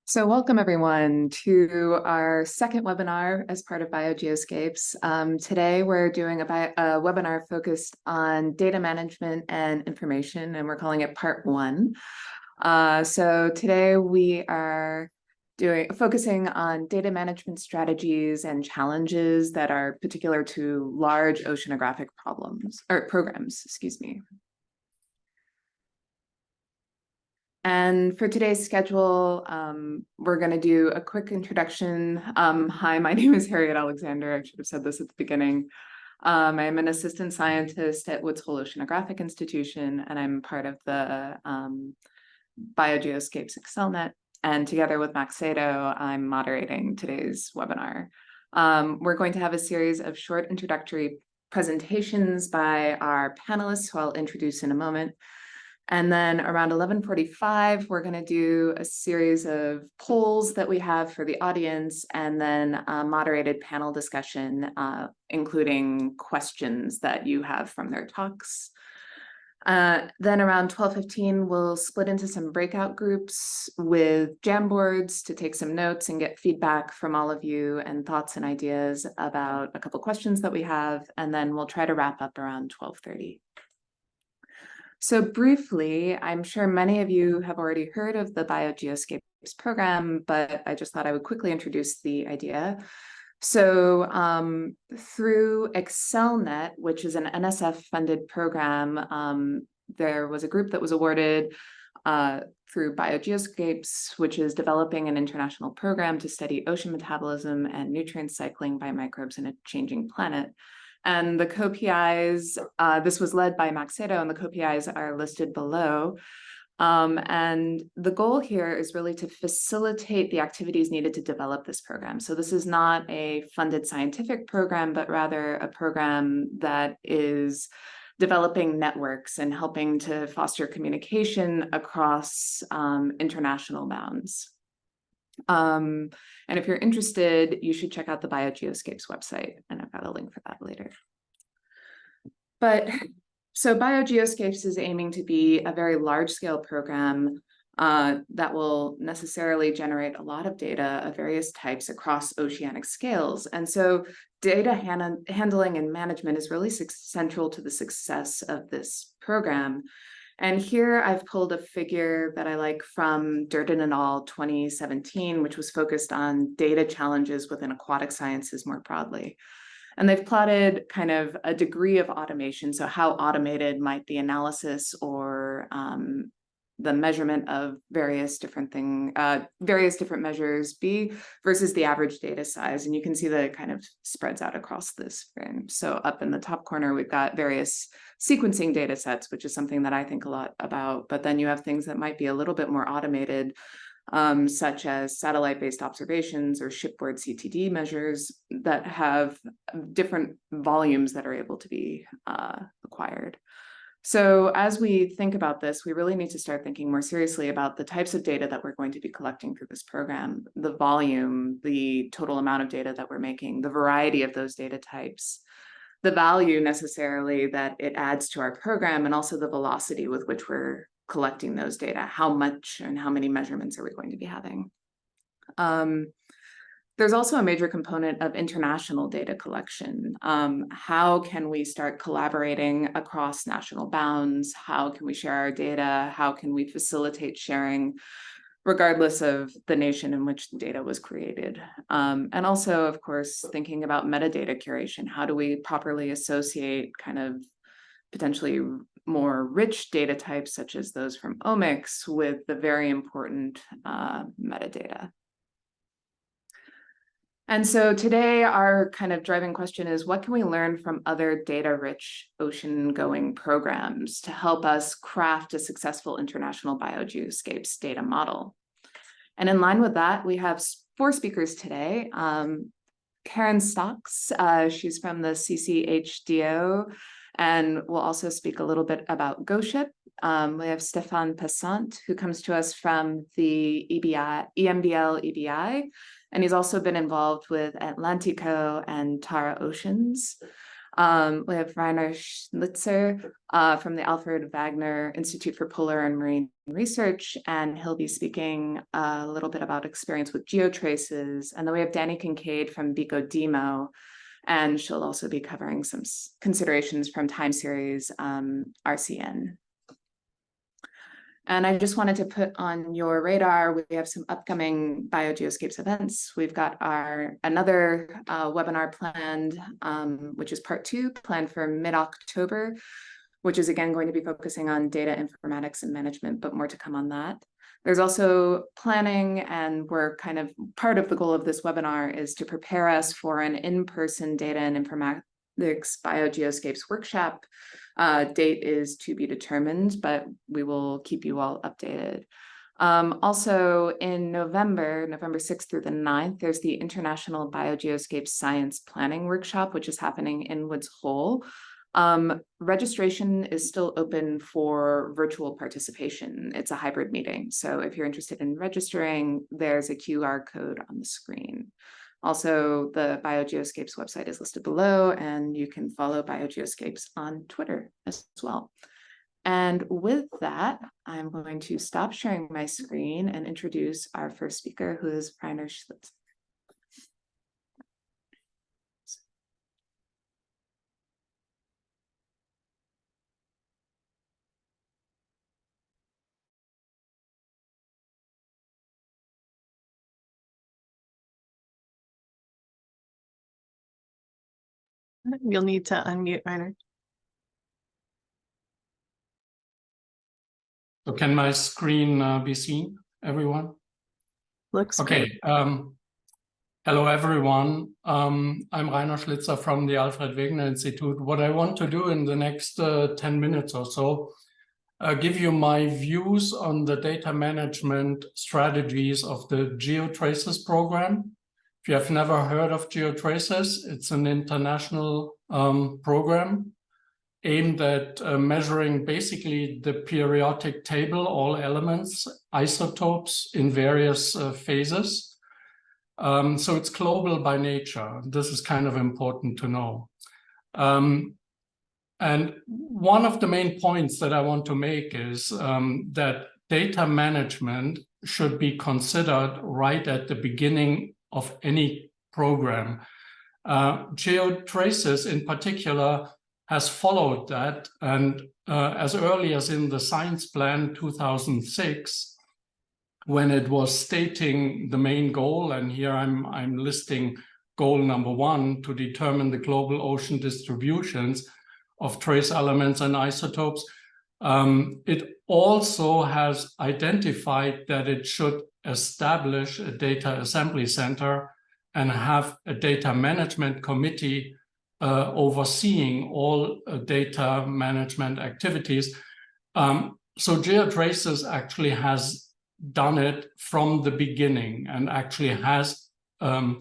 So welcome everyone to our second webinar as part of BioGeoSCAPES. Today we're doing a webinar focused on data management and information, and we're calling it part one. So today we are focusing on data management strategies and challenges that are particular to large oceanographic programs, excuse me. And for today's schedule, we're going to do a quick introduction. Hi, my name is Harriet Alexander. I should have said this at the beginning. I'm an assistant scientist at Woods Hole Oceanographic Institution, and I'm part of the BioGeoSCAPES ExcelNet. And together with Max Sato, I'm moderating today's webinar. We're going to have a series of short introductory presentations by our panelists, who I'll introduce in a moment. And then around 11:45, we're going to do a series of polls that we have for the audience, and then a moderated panel discussion, including questions that you have from their talks. Then around 12:15, we'll split into some breakout groups with Jamboards to take some notes and get feedback from all of you and thoughts and ideas about a couple questions that we have. And then we'll try to wrap up around 12:30. So briefly, I'm sure many of you have already heard of the BioGeoSCAPES program, but I just thought I would quickly introduce the idea. So through ExcelNet, which is an NSF-funded program, there was a group that was awarded through BioGeoSCAPES, which is developing an international program to study ocean metabolism and nutrient cycling by microbes in a changing planet. And the co-PIs, this was led by Max Sato, and the co-PIs are listed below. And the goal here is really to facilitate the activities needed to develop this program. So this is not a funded scientific program, but rather a program that is developing networks and helping to foster communication across international bounds. And if you're interested, you should check out the BioGeoSCAPES website, and I've got a link for that later. But so BioGeoSCAPES is aiming to be a very large-scale program that will necessarily generate a lot of data of various types across oceanic scales. And so data handling and management is really central to the success of this program. And here I've pulled a figure that I like from Durden et al. 2017, which was focused on data challenges within aquatic sciences more broadly. And they've plotted kind of a degree of automation, so how automated might the analysis or the measurement of various different measures be versus the average data size. And you can see that it kind of spreads out across this frame. So up in the top corner, we've got various sequencing data sets, which is something that I think a lot about. But then you have things that might be a little bit more automated, such as satellite-based observations or shipboard CTD measures that have different volumes that are able to be acquired. So as we think about this, we really need to start thinking more seriously about the types of data that we're going to be collecting through this program, the volume, the total amount of data that we're making, the variety of those data types, the value necessarily that it adds to our program, and also the velocity with which we're collecting those data. How much and how many measurements are we going to be having? There's also a major component of international data collection. How can we start collaborating across national bounds? How can we share our data? How can we facilitate sharing regardless of the nation in which the data was created? And also, of course, thinking about metadata curation. How do we properly associate kind of potentially more rich data types, such as those from omics, with the very important metadata? And so today, our kind of driving question is, what can we learn from other data-rich ocean-going programs to help us craft a successful international BioGeoSCAPES data model? And in line with that, we have 4 speakers today. Karen Stocks, she's from the CCHDO, and we'll also speak a little bit about GoShip. We have Stéphane Passant, who comes to us from the EMBL EBI, and he's also been involved with Atlantico and Tara Oceans. We have Rainer Schlitzer from the Alfred Wagner Institute for Polar and Marine Research, and he'll be speaking a little bit about experience with geotraces. And then we have Danny Kincaid from BioGeoSCAPES, and she'll also be covering some considerations from time series RCN. And I just wanted to put on your radar, we have some upcoming BioGeoSCAPES events. We've got another webinar planned, which is part 2, planned for mid-October, which is again going to be focusing on data informatics and management, but more to come on that. There's also planning, and we're kind of part of the goal of this webinar is to prepare us for an in-person data and informatics BioGeoSCAPES workshop. Date is to be determined, but we will keep you all updated. Also in November 6th through the 9th, there's the International BioGeoSCAPES Science Planning Workshop, which is happening in Woods Hole. Registration is still open for virtual participation. It's a hybrid meeting. So if you're interested in registering, there's a QR code on the screen. Also, the BioGeoSCAPES website is listed below, and you can follow BioGeoSCAPES on Twitter as well. And with that, I'm going to stop sharing my screen and introduce our first speaker, who is Rainer Schlitzer. You'll need to unmute, Rainer. So can my screen be seen, everyone? Looks okay. great. Hello, everyone. I'm Rainer Schlitzer from the Alfred Wegener Institute. What I want to do in the next 10 minutes or so, give you my views on the data management strategies of the GeoTraces program. If you have never heard of GeoTraces, it's an international program aimed at measuring basically the periodic table, all elements, isotopes in various phases. So it's global by nature. This is kind of important to know. And one of the main points that I want to make is that data management should be considered right at the beginning of any program. GeoTraces in particular has followed that, and as early as in the Science Plan 2006, when it was stating the main goal, and here I'm listing goal number 1, to determine the global ocean distributions of trace elements and isotopes, it also has identified that it should establish a data assembly center and have a data management committee overseeing all data management activities. So GeoTraces actually has done it from the beginning and actually has not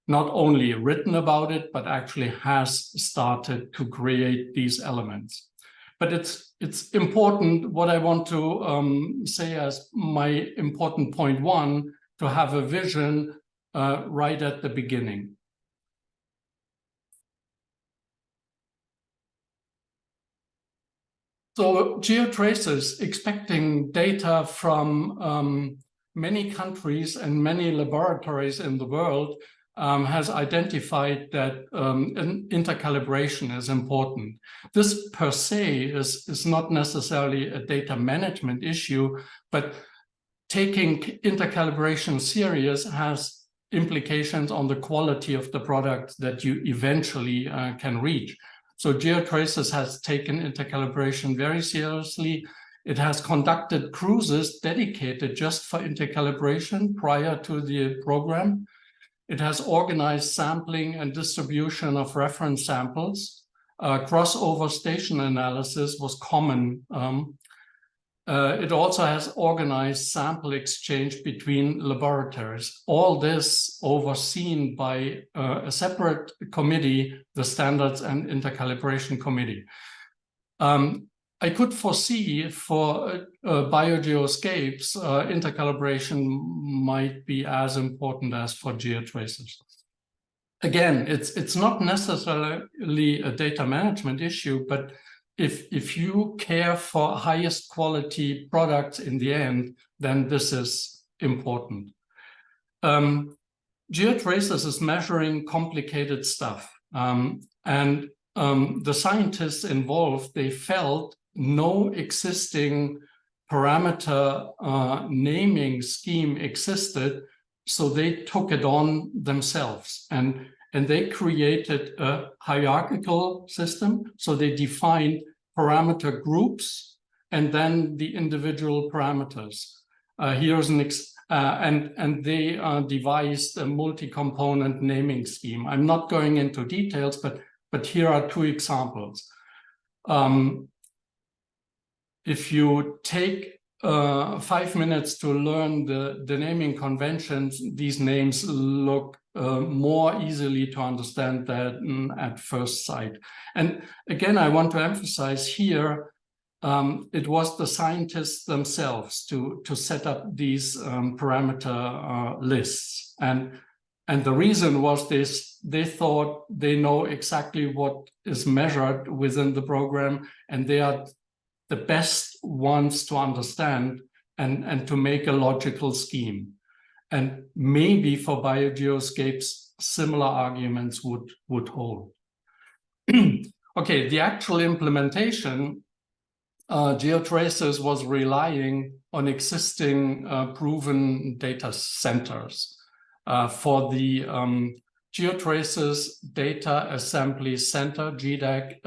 only written about it, but actually has started to create these elements. But it's important, what I want to say as my important point 1, to have a vision right at the beginning. So GeoTraces, expecting data from many countries and many laboratories in the world, has identified that an intercalibration is important. This per se is not necessarily a data management issue, but taking intercalibration serious has implications on the quality of the product that you eventually can reach. So GeoTraces has taken intercalibration very seriously. It has conducted cruises dedicated just for intercalibration prior to the program. It has organized sampling and distribution of reference samples. Crossover station analysis was common. It also has organized sample exchange between laboratories. All this overseen by a separate committee, the Standards and Intercalibration Committee. I could foresee for BioGeoSCAPES, intercalibration might be as important as for GeoTraces. again, it's not necessarily a data management issue, but if you care for highest quality products in the end, then this is important. GeoTraces is measuring complicated stuff. And the scientists involved, they felt no existing parameter naming scheme existed, so they took it on themselves. And they created a hierarchical system. So they defined parameter groups and then the individual parameters. Here's an and they devised a multi-component naming scheme. I'm not going into details, but here are two examples. If you take 5 minutes to learn the naming conventions, these names look more easily to understand than at first sight. And again, I want to emphasize here, it was the scientists themselves to set up these parameter lists. And the reason was this: they thought they know exactly what is measured within the program, and they are the best ones to understand and to make a logical scheme. And maybe for BioGeoSCAPES, similar arguments would hold. Okay, the actual implementation, GeoTraces was relying on existing proven data centers. For the GeoTraces Data Assembly Center, GDAC,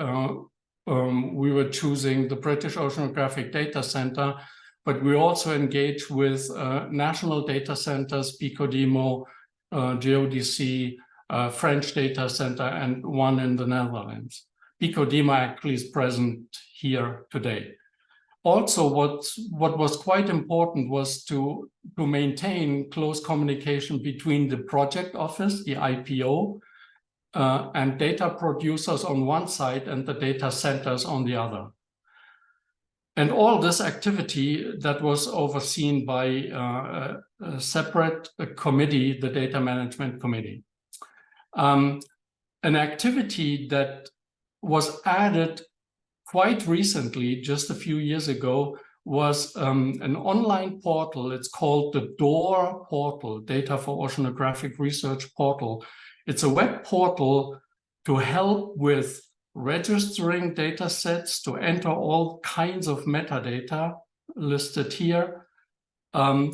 we were choosing the British Oceanographic Data Center, but we also engaged with national data centers, PICODEMO, GeoDC, French data center, and one in the Netherlands. PICODEMO actually is present here today. Also, what was quite important was to maintain close communication between the project office, the IPO, and data producers on one side and the data centers on the other. And all this activity that was overseen by a separate committee, the Data Management Committee. An activity that was added quite recently, just a few years ago, was an online portal. It's called the DOOR portal, Data for Oceanographic Research portal. It's a web portal to help with registering data sets, to enter all kinds of metadata listed here,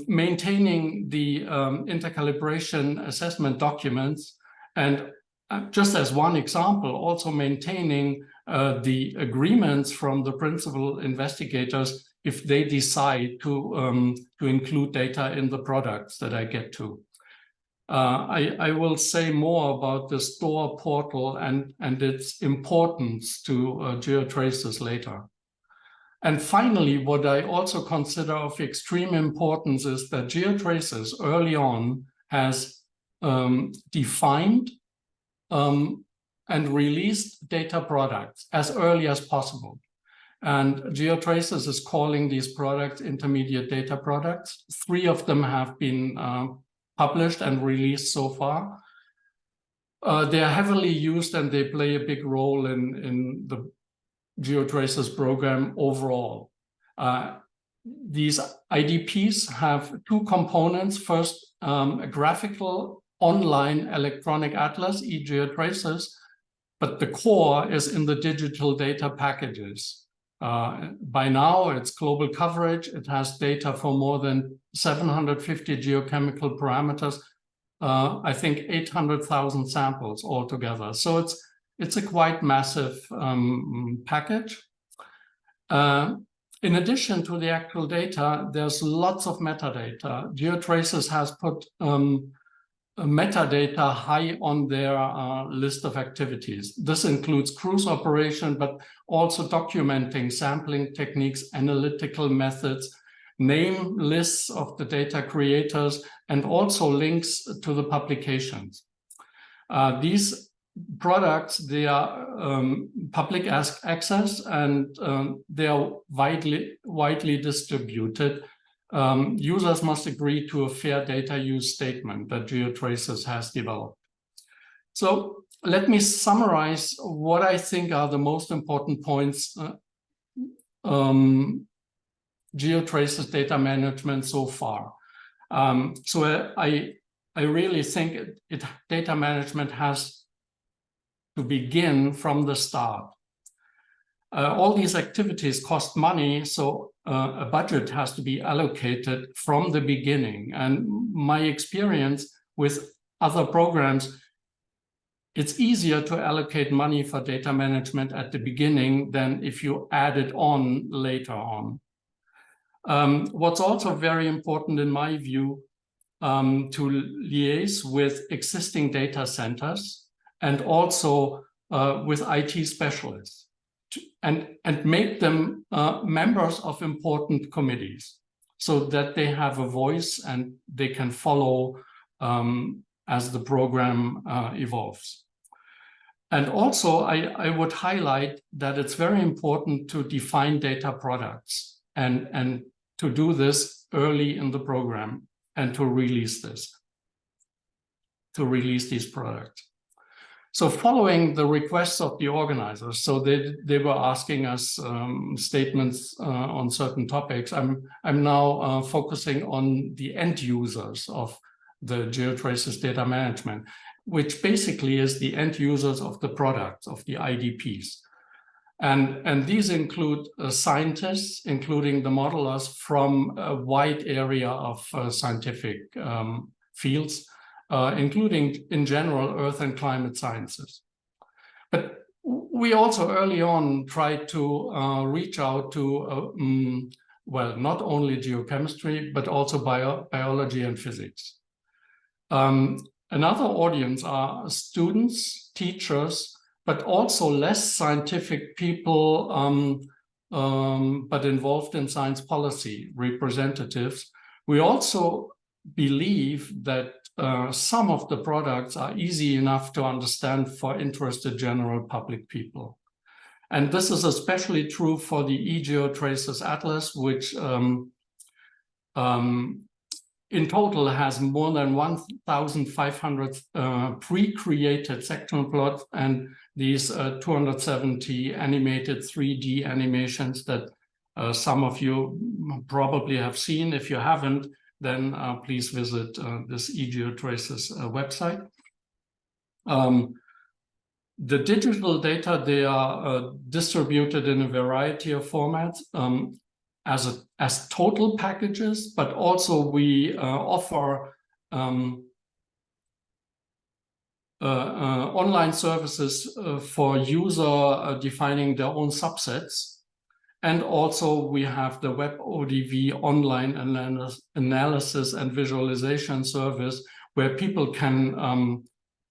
maintaining the intercalibration assessment documents, and just as one example, also maintaining the agreements from the principal investigators if they decide to include data in the products that I get to. I will say more about the DOOR portal and its importance to GeoTraces later. And finally, what I also consider of extreme importance is that GeoTraces early on has defined and released data products as early as possible. And GeoTraces is calling these products intermediate data products. 3 of them have been published and released so far. They are heavily used and they play a big role in the GeoTraces program overall. These IDPs have 2 components. First, a graphical online electronic atlas, eGeoTraces, but the core is in the digital data packages. By now, it's global coverage. It has data for more than 750 geochemical parameters. I think 800,000 samples altogether. So it's a quite massive package. In addition to the actual data, there's lots of metadata. GeoTraces has put metadata high on their list of activities. This includes cruise operation, but also documenting sampling techniques, analytical methods, name lists of the data creators, and also links to the publications. These products, they are public access and they are widely distributed. Users must agree to a fair data use statement that GeoTraces has developed. So let me summarize what I think are the most important points GeoTraces data management so far. So I really think data management has to begin from the start. All these activities cost money, so a budget has to be allocated from the beginning. And my experience with other programs, it's easier to allocate money for data management at the beginning than if you add it on later on. What's also very important in my view, to liaise with existing data centers and also with IT specialists and make them members of important committees so that they have a voice and they can follow as the program evolves. And also I would highlight that it's very important to define data products and to do this early in the program and to release these products. So following the requests of the organizers, so they were asking us statements on certain topics. I'm now focusing on the end users of the GeoTraces data management, which basically is the end users of the products, of the IDPs. And these include scientists, including the modelers from a wide area of scientific fields, including in general earth and climate sciences. But we also early on tried to reach out to, well, not only geochemistry, but also biology and physics. Another audience are students, teachers, but also less scientific people, but involved in science policy, representatives. We also believe that some of the products are easy enough to understand for interested general public people. And this is especially true for the eGeoTraces Atlas, which in total has more than 1,500 pre-created sectional plots and these 270 animated 3D animations that some of you probably have seen. If you haven't, then please visit this eGeoTraces website. The digital data, they are distributed in a variety of formats as total packages, but also we offer online services for user defining their own subsets. And also we have the Web ODV online analysis and visualization service where people can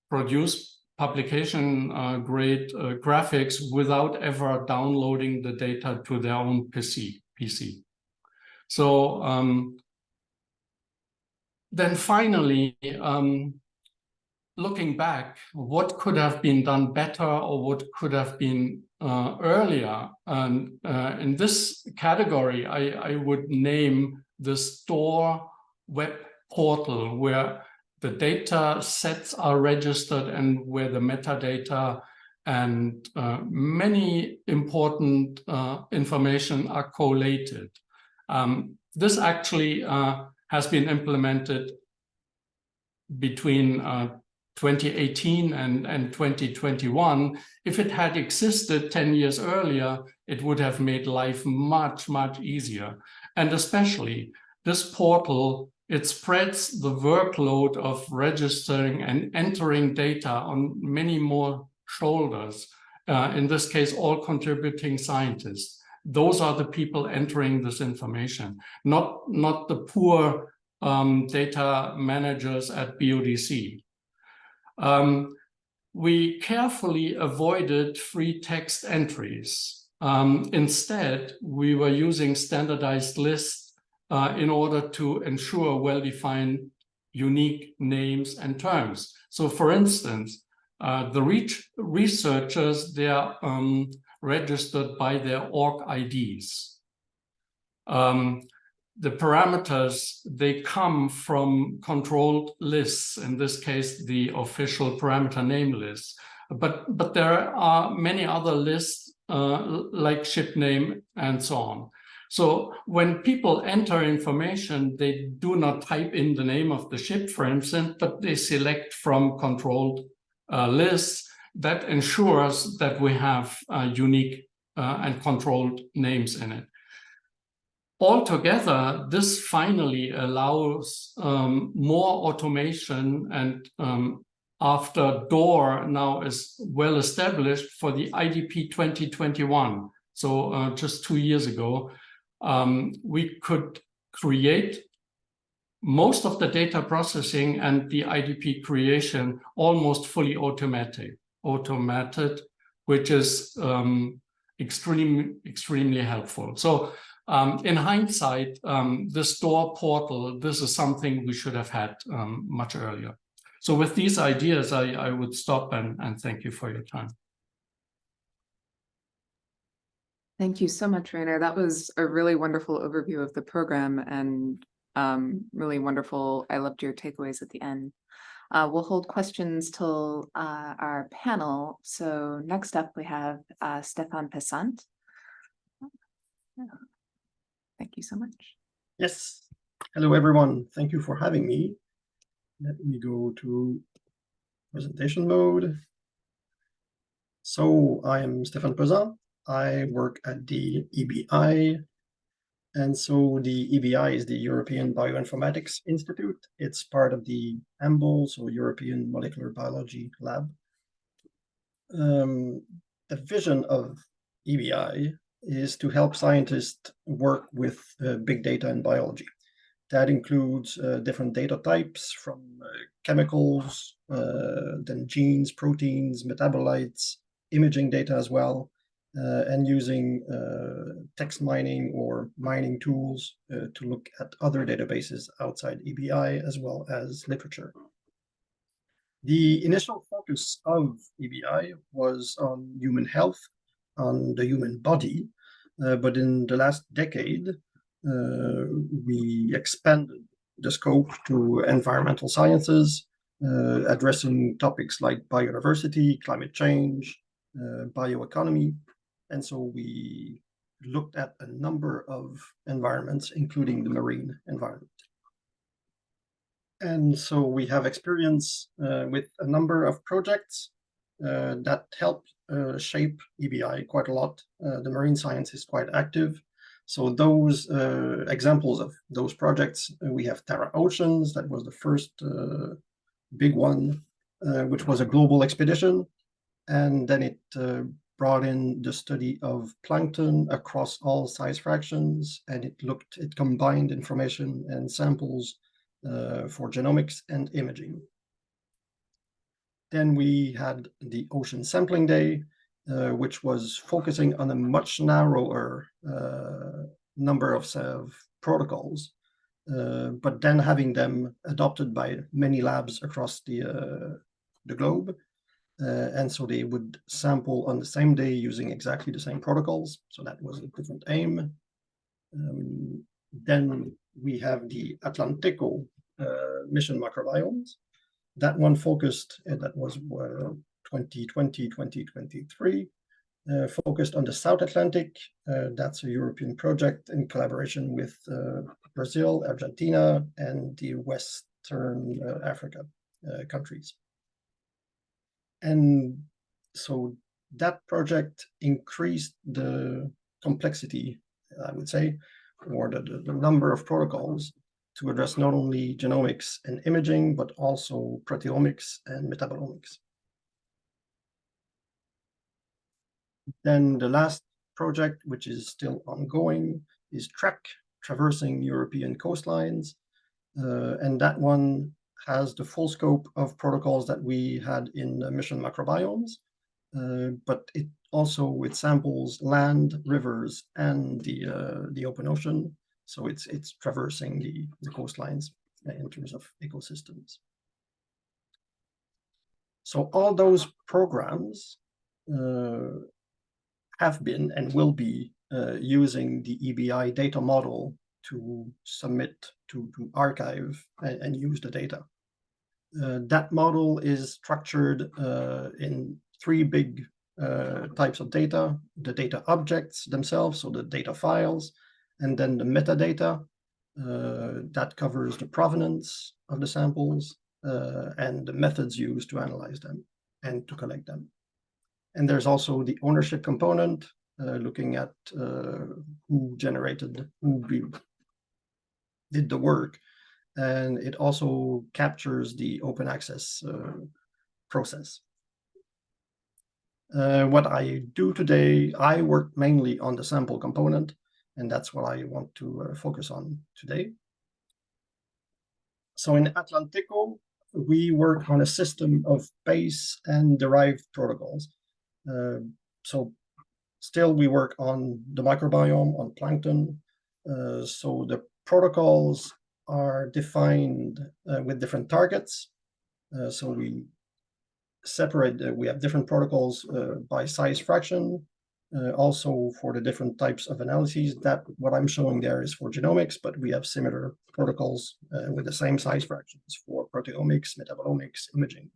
produce publication grade graphics without ever downloading the data to their own PC. So then finally, looking back, what could have been done better or what could have been earlier? And in this category, I would name the store web portal where the data sets are registered and where the metadata and many important information are collated. This actually has been implemented between 2018 and 2021. If it had existed 10 years earlier, it would have made life much, much easier. And especially this portal, it spreads the workload of registering and entering data on many more shoulders. In this case, all contributing scientists. Those are the people entering this information, not the poor data managers at BODC. We carefully avoided free text entries. Instead, we were using standardized lists in order to ensure well-defined unique names and terms. So for instance, the researchers, they are registered by their org IDs. the parameters, they come from controlled lists, in this case, the official parameter name list. But there are many other lists like ship name and so on. So when people enter information, they do not type in the name of the ship, for instance, but they select from controlled lists. That ensures that we have unique and controlled names in it. Altogether, this finally allows more automation, and after DOOR now is well established for the IDP 2021, so just 2 years ago, we could create most of the data processing and the IDP creation almost fully automated, which is extremely helpful. So in hindsight, this DOOR portal, this is something we should have had much earlier. So with these ideas, I would stop and thank you for your time. Thank you so much, Rainer. That was a really wonderful overview of the program and really wonderful. I loved your takeaways at the end. We'll hold questions till our panel. So next up we have Stefan Pesant. Thank you so much. Yes. Hello, everyone. Thank you for having me. Let me go to presentation mode. So I'm Stefan Pesant. I work at the EBI. And so the EBI is the European Bioinformatics Institute. It's part of the EMBL, so European Molecular Biology Lab. The vision of EBI is to help scientists work with big data in biology. That includes different data types from chemicals, then genes, proteins, metabolites, imaging data as well, and using text mining or mining tools to look at other databases outside EBI as well as literature. The initial focus of EBI was on human health, on the human body, but in the last decade, we expanded the scope to environmental sciences, addressing topics like biodiversity, climate change, bioeconomy. And so we looked at a number of environments, including the marine environment. And so we have experience with a number of projects that helped shape EBI quite a lot. The marine science is quite active. So those examples of those projects, we have Terra Oceans, that was the first big one, which was a global expedition. And then it brought in the study of plankton across all size fractions, and it combined information and samples for genomics and imaging. Then we had the Ocean Sampling Day, which was focusing on a much narrower number of protocols, but then having them adopted by many labs across the globe. And so they would sample on the same day using exactly the same protocols. So that was a different aim. Then we have the Atlantico mission microbiomes. That one focused, that was 2020, 2023, focused on the South Atlantic. That's a European project in collaboration with Brazil, Argentina, and the Western Africa countries. And so that project increased the complexity, I would say, or the number of protocols to address not only genomics and imaging, but also proteomics and metabolomics. Then the last project, which is still ongoing, is TREC, Traversing European Coastlines. And that one has the full scope of protocols that we had in mission microbiomes, but it also samples land, rivers, and the open ocean. So it's traversing the coastlines in terms of ecosystems. So all those programs have been and will be using the EBI data model to submit to archive and use the data. That model is structured in three big types of data: the data objects themselves, so the data files, and then the metadata that covers the provenance of the samples and the methods used to analyze them and to collect them. And there's also the ownership component, looking at who did the work. And it also captures the open access process. What I do today, I work mainly on the sample component, and that's what I want to focus on today. So in Atlantico, we work on a system of base and derived protocols. So still we work on the microbiome, on plankton. So the protocols are defined with different targets. So we separate, we have different protocols by size fraction. Also for the different types of analyses, that what I'm showing there is for genomics, but we have similar protocols with the same size fractions for proteomics, metabolomics, imaging.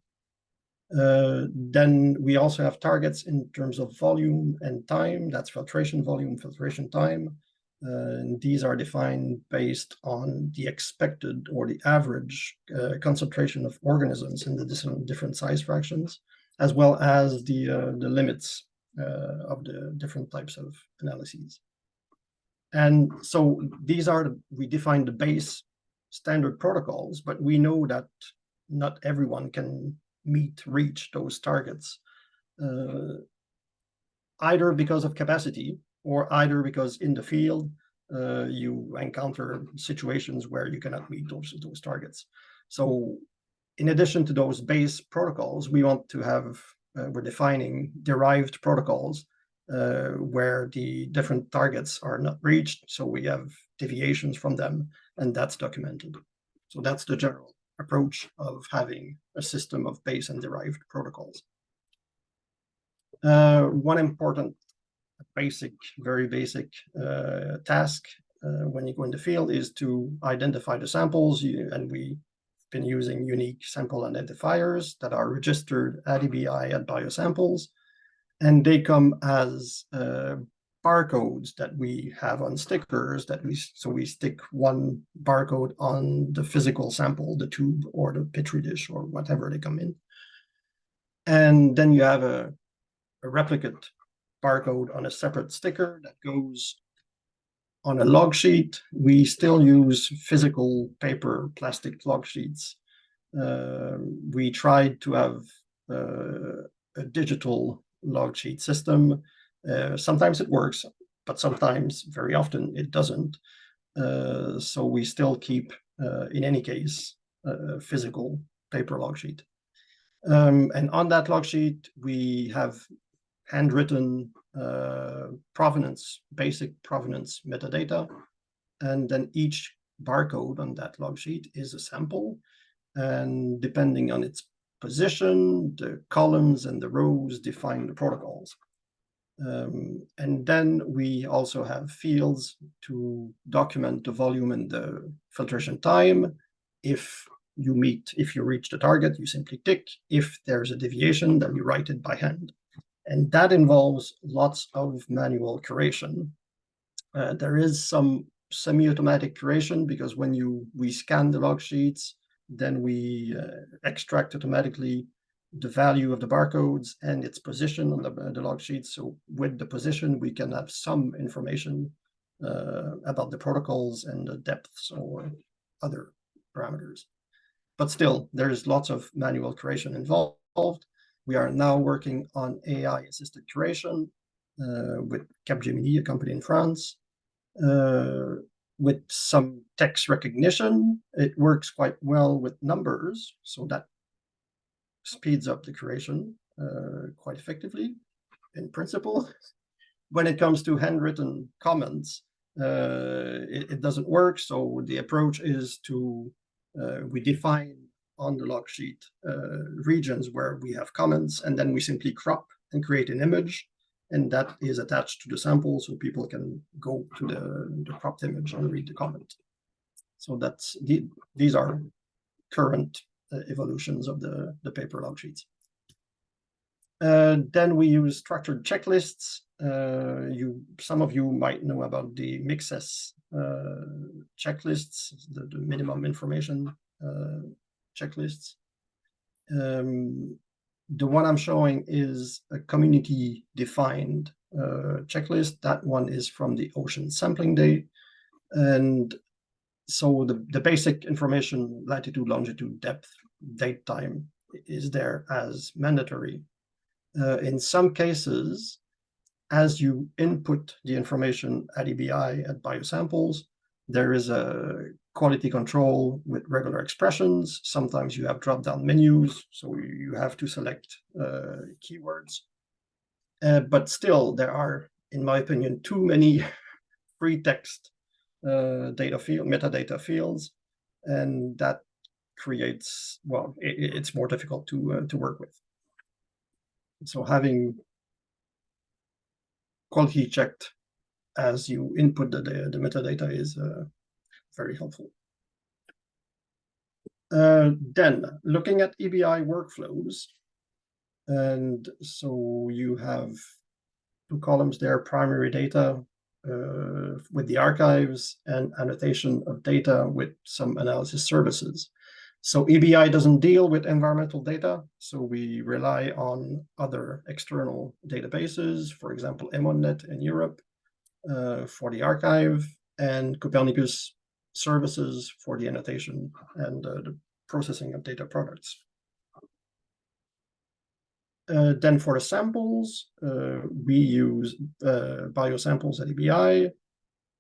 Then we also have targets in terms of volume and time. That's filtration volume, filtration time. And these are defined based on the expected or the average concentration of organisms in the different size fractions, as well as the limits of the different types of analyses. And so these are, we define the base standard protocols, but we know that not everyone can reach those targets, either because of capacity or either because in the field you encounter situations where you cannot meet those targets. So in addition to those base protocols, we want to have, we're defining derived protocols where the different targets are not reached. So we have deviations from them, and that's documented. So that's the general approach of having a system of base and derived protocols. One important very basic task when you go in the field is to identify the samples, and we've been using unique sample identifiers that are registered at EBI at BioSamples, and they come as barcodes that we have on stickers so we stick one barcode on the physical sample, the tube or the petri dish or whatever they come in, and then you have a replicate barcode on a separate sticker that goes on a log sheet. We still use physical paper, plastic log sheets. We tried to have a digital log sheet system. Sometimes it works, but sometimes, very often, it doesn't. So we still keep, in any case, a physical paper log sheet. And on that log sheet, we have handwritten basic provenance metadata, and then each barcode on that log sheet is a sample, and depending on its position, the columns and the rows define the protocols. And then we also have fields to document the volume and the filtration time. If you reach the target, you simply tick. If there's a deviation, then you write it by hand. And that involves lots of manual curation. There is some semi-automatic curation, because when we scan the log sheets, then we extract automatically the value of the barcodes and its position on the log sheet. So with the position, we can have some information about the protocols and the depths or other parameters. But still, there's lots of manual curation involved. We are now working on AI-assisted curation with Capgemini, a company in France. With some text recognition, it works quite well with numbers, so that speeds up the curation quite effectively, in principle. When it comes to handwritten comments, it doesn't work. So the approach is to, we define on the log sheet regions where we have comments, and then we simply crop and create an image. and that is attached to the sample, so people can go to the cropped image and read the comment. So that's these are current evolutions of the paper log sheets. Then we use structured checklists. Some of you might know about the MIXES checklists, the minimum information checklists. The one I'm showing is a community-defined checklist. That one is from the Ocean Sampling Day. And so the basic information, latitude, longitude, depth, date, time, is there as mandatory. In some cases, as you input the information at EBI, at biosamples, there is a quality control with regular expressions. Sometimes you have drop-down menus, so you have to select keywords. But still, there are, in my opinion, too many free text metadata fields, and that creates, well, it's more difficult to work with. So having quality checked as you input the metadata is very helpful. Then looking at EBI workflows, and so you have two columns there: primary data with the archives and annotation of data with some analysis services. So EBI doesn't deal with environmental data, so we rely on other external databases, for example, EMONNet in Europe for the archive, and Copernicus services for the annotation and the processing of data products. Then for the samples, we use biosamples at EBI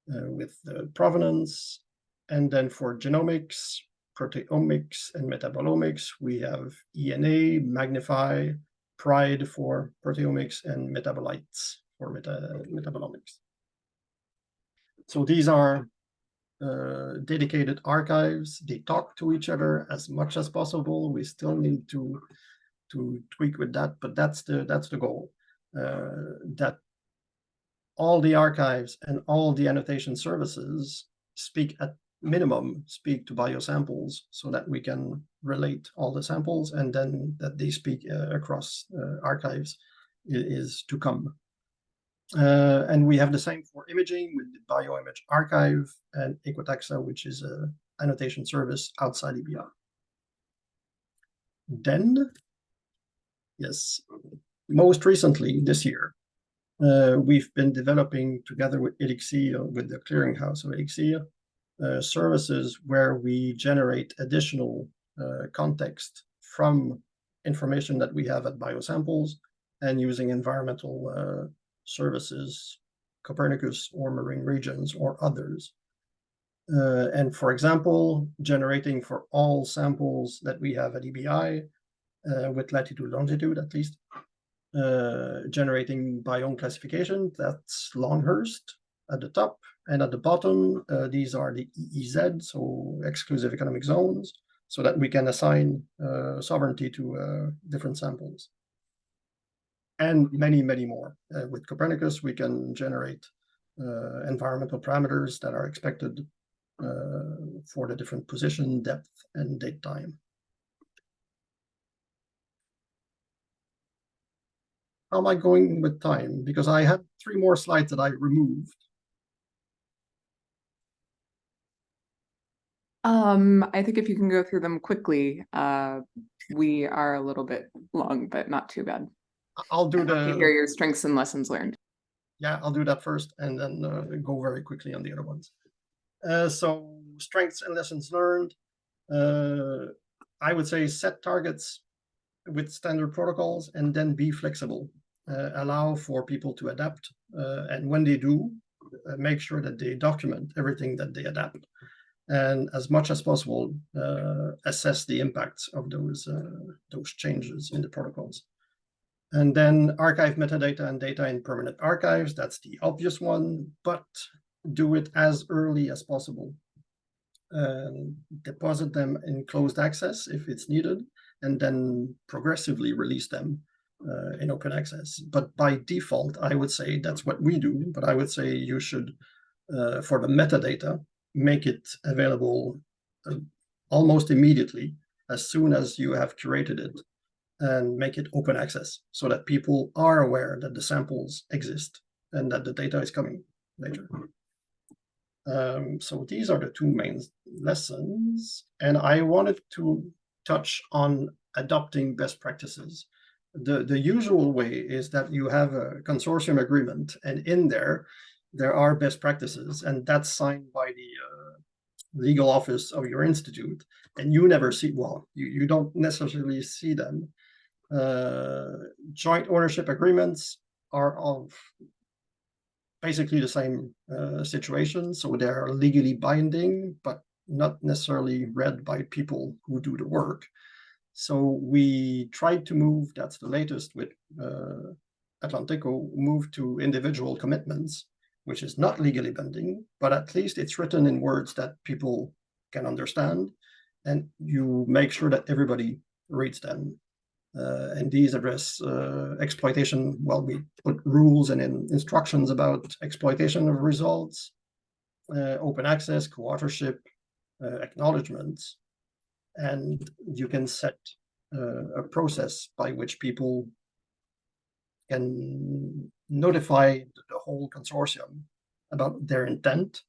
with the provenance, and then for genomics, proteomics, and metabolomics, we have ENA, Magnify, PRIDE for proteomics, and metabolites for metabolomics. So these are dedicated archives. They talk to each other as much as possible. We still need to tweak with that, but that's the goal. That all the archives and all the annotation services speak to biosamples, so that we can relate all the samples, and then that they speak across archives is to come. And we have the same for imaging with the BioImage Archive and Ecotaxa, which is an annotation service outside EBI. Then, yes, most recently this year, we've been developing together with Elixir, with the clearinghouse of Elixir, services where we generate additional context from information that we have at biosamples, and using environmental services, Copernicus or Marine Regions or others. And for example, generating for all samples that we have at EBI, with latitude, longitude at least, generating biome classification, that's Longhurst at the top, and at the bottom, these are the EEZ, so exclusive economic zones, so that we can assign sovereignty to different samples. And many, many more. With Copernicus, we can generate environmental parameters that are expected for the different position, depth, and date time. How am I going with time? Because I had 3 more slides that I removed. I think if you can go through them quickly, we are a little bit long, but not too bad. I'll do To hear your strengths and lessons learned. Yeah, I'll do that first, and then go very quickly on the other ones. So strengths and lessons learned. I would say set targets with standard protocols, and then be flexible. Allow for people to adapt, and when they do, make sure that they document everything that they adapt, and as much as possible assess the impacts of those changes in the protocols. And then archive metadata and data in permanent archives, that's the obvious one, but do it as early as possible. Deposit them in closed access if it's needed, and then progressively release them in open access. But by default, I would say that's what we do, but I would say you should, for the metadata, make it available almost immediately as soon as you have curated it, and make it open access so that people are aware that the samples exist and that the data is coming later. So these are the two main lessons, and I wanted to touch on adopting best practices. The usual way is that you have a consortium agreement, and in there are best practices, and that's signed by the legal office of your institute, and you never see, well, you don't necessarily see them. Joint ownership agreements are of basically the same situation, so they're legally binding, but not necessarily read by people who do the work. So we tried to move, that's the latest with Atlantico, move to individual commitments, which is not legally binding, but at least it's written in words that people can understand, and you make sure that everybody reads them. And these address exploitation. Well, we put rules and instructions about exploitation of results, open access, co-authorship, acknowledgements, and you can set a process by which people can notify the whole consortium about their intent,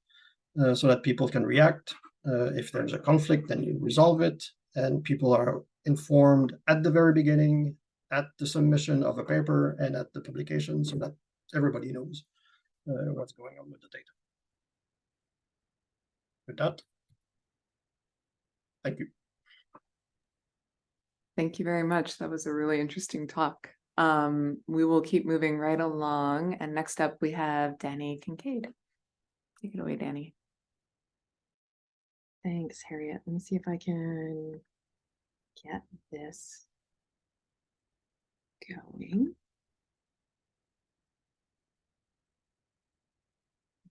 so that people can react. If there's a conflict, then you resolve it, and people are informed at the very beginning, at the submission of a paper, and at the publication, so that everybody knows what's going on with the data. With that, thank you. Thank you very much. That was a really interesting talk. We will keep moving right along. And next up, we have Danny Kincaid. Take it away, Danny. Thanks, Harriet. Let me see if I can get this going.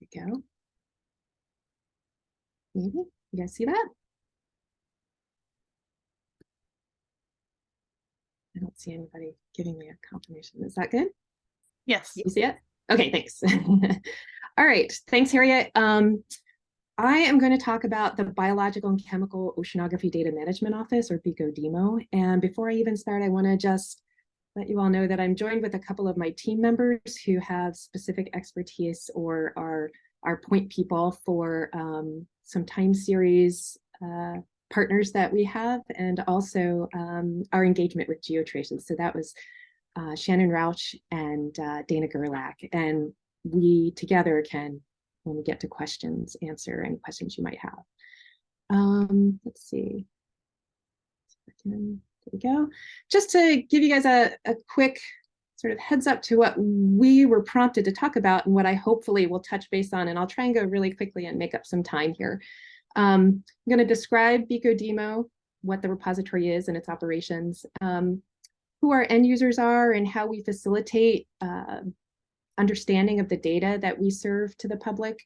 There we go. Maybe you guys see that? I don't see anybody giving me a confirmation. Is that good? Yes. You see it? Okay, thanks. All right, thanks, Harriet. I am going to talk about the Biological and Chemical Oceanography Data Management Office, or BioGeoDemo. And before I even start, I want to just let you all know that I'm joined with a couple of my team members who have specific expertise or are point people for some time series partners that we have, and also our engagement with GeoTraces. So that was Shannon Rauch and Dana Gerlach. And we together can, when we get to questions, answer any questions you might have. Let's see. There we go. Just to give you guys a quick sort of heads up to what we were prompted to talk about and what I hopefully will touch base on, and I'll try and go really quickly and make up some time here. I'm going to describe BioGeoDemo, what the repository is and its operations, who our end users are, and how we facilitate understanding of the data that we serve to the public.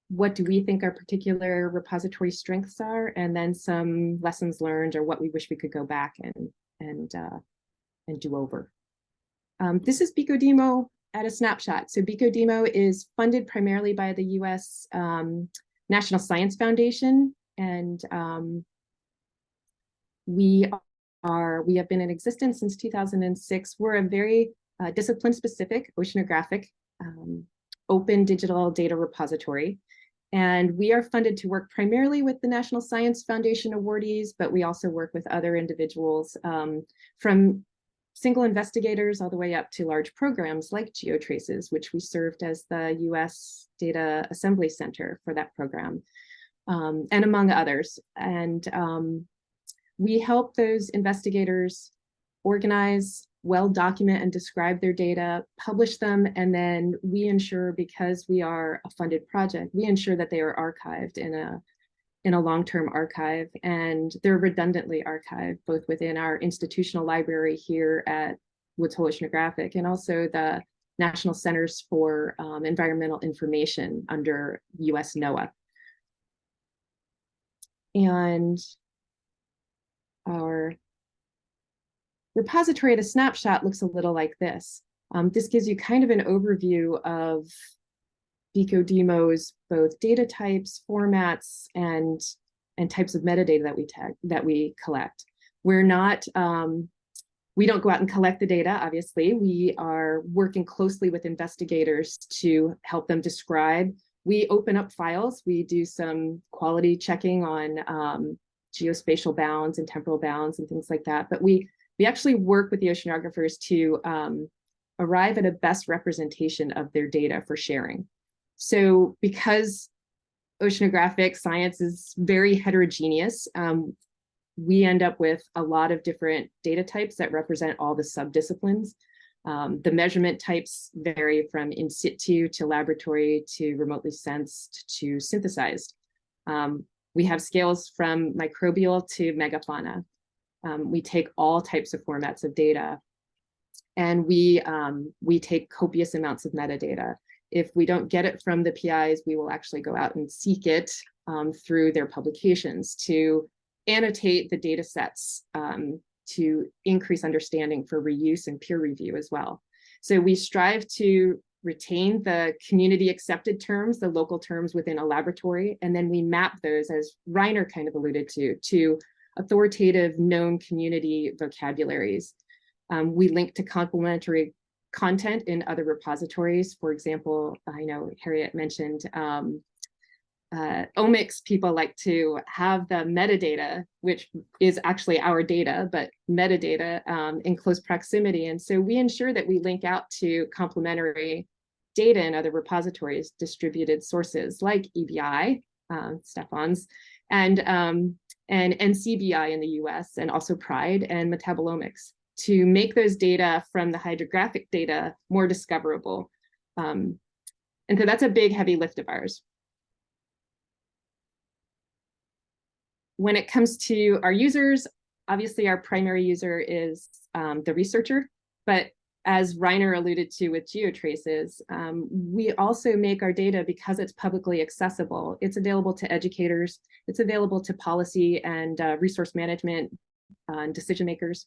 What do we think our particular repository strengths are, and then some lessons learned or what we wish we could go back and do over. This is BioGeoDemo at a snapshot. So BioGeoDemo is funded primarily by the U.S. National Science Foundation, and we have been in existence since 2006. We're a very discipline-specific oceanographic open digital data repository. And we are funded to work primarily with the National Science Foundation awardees, but we also work with other individuals, from single investigators all the way up to large programs like GeoTraces, which we served as the US Data Assembly Center for that program, and among others. And we help those investigators organize, well document and describe their data, publish them, and then we ensure, because we are a funded project, we ensure that they are archived in a long-term archive, and they're redundantly archived both within our institutional library here at Woods Hole Oceanographic and also the National Centers for Environmental Information under US NOAA. And our repository at a snapshot looks a little like this. This gives you kind of an overview of BioGeoSCAPES, both data types, formats, and types of metadata that we collect. We're not, we don't go out and collect the data, obviously. We are working closely with investigators to help them describe. We open up files. We do some quality checking on geospatial bounds and temporal bounds and things like that. But we actually work with the oceanographers to arrive at a best representation of their data for sharing. So because oceanographic science is very heterogeneous, we end up with a lot of different data types that represent all the subdisciplines. The measurement types vary from in situ to laboratory to remotely sensed to synthesized. We have scales from microbial to megafauna. We take all types of formats of data, and we take copious amounts of metadata. If we don't get it from the PIs, we will actually go out and seek it through their publications to annotate the data sets to increase understanding for reuse and peer review as well. So we strive to retain the community accepted terms, the local terms within a laboratory, and then we map those, as Reiner kind of alluded to authoritative known community vocabularies. We link to complementary content in other repositories. For example, I know Harriet mentioned omics. People like to have the metadata, which is actually our data, but metadata in close proximity. And so we ensure that we link out to complementary data in other repositories, distributed sources like EBI, Stefan's, and NCBI in the US, and also PRIDE and metabolomics, to make those data from the hydrographic data more discoverable. And so that's a big, heavy lift of ours. When it comes to our users, obviously our primary user is the researcher, but as Reiner alluded to with GeoTraces, we also make our data, because it's publicly accessible, it's available to educators, it's available to policy and resource management decision makers.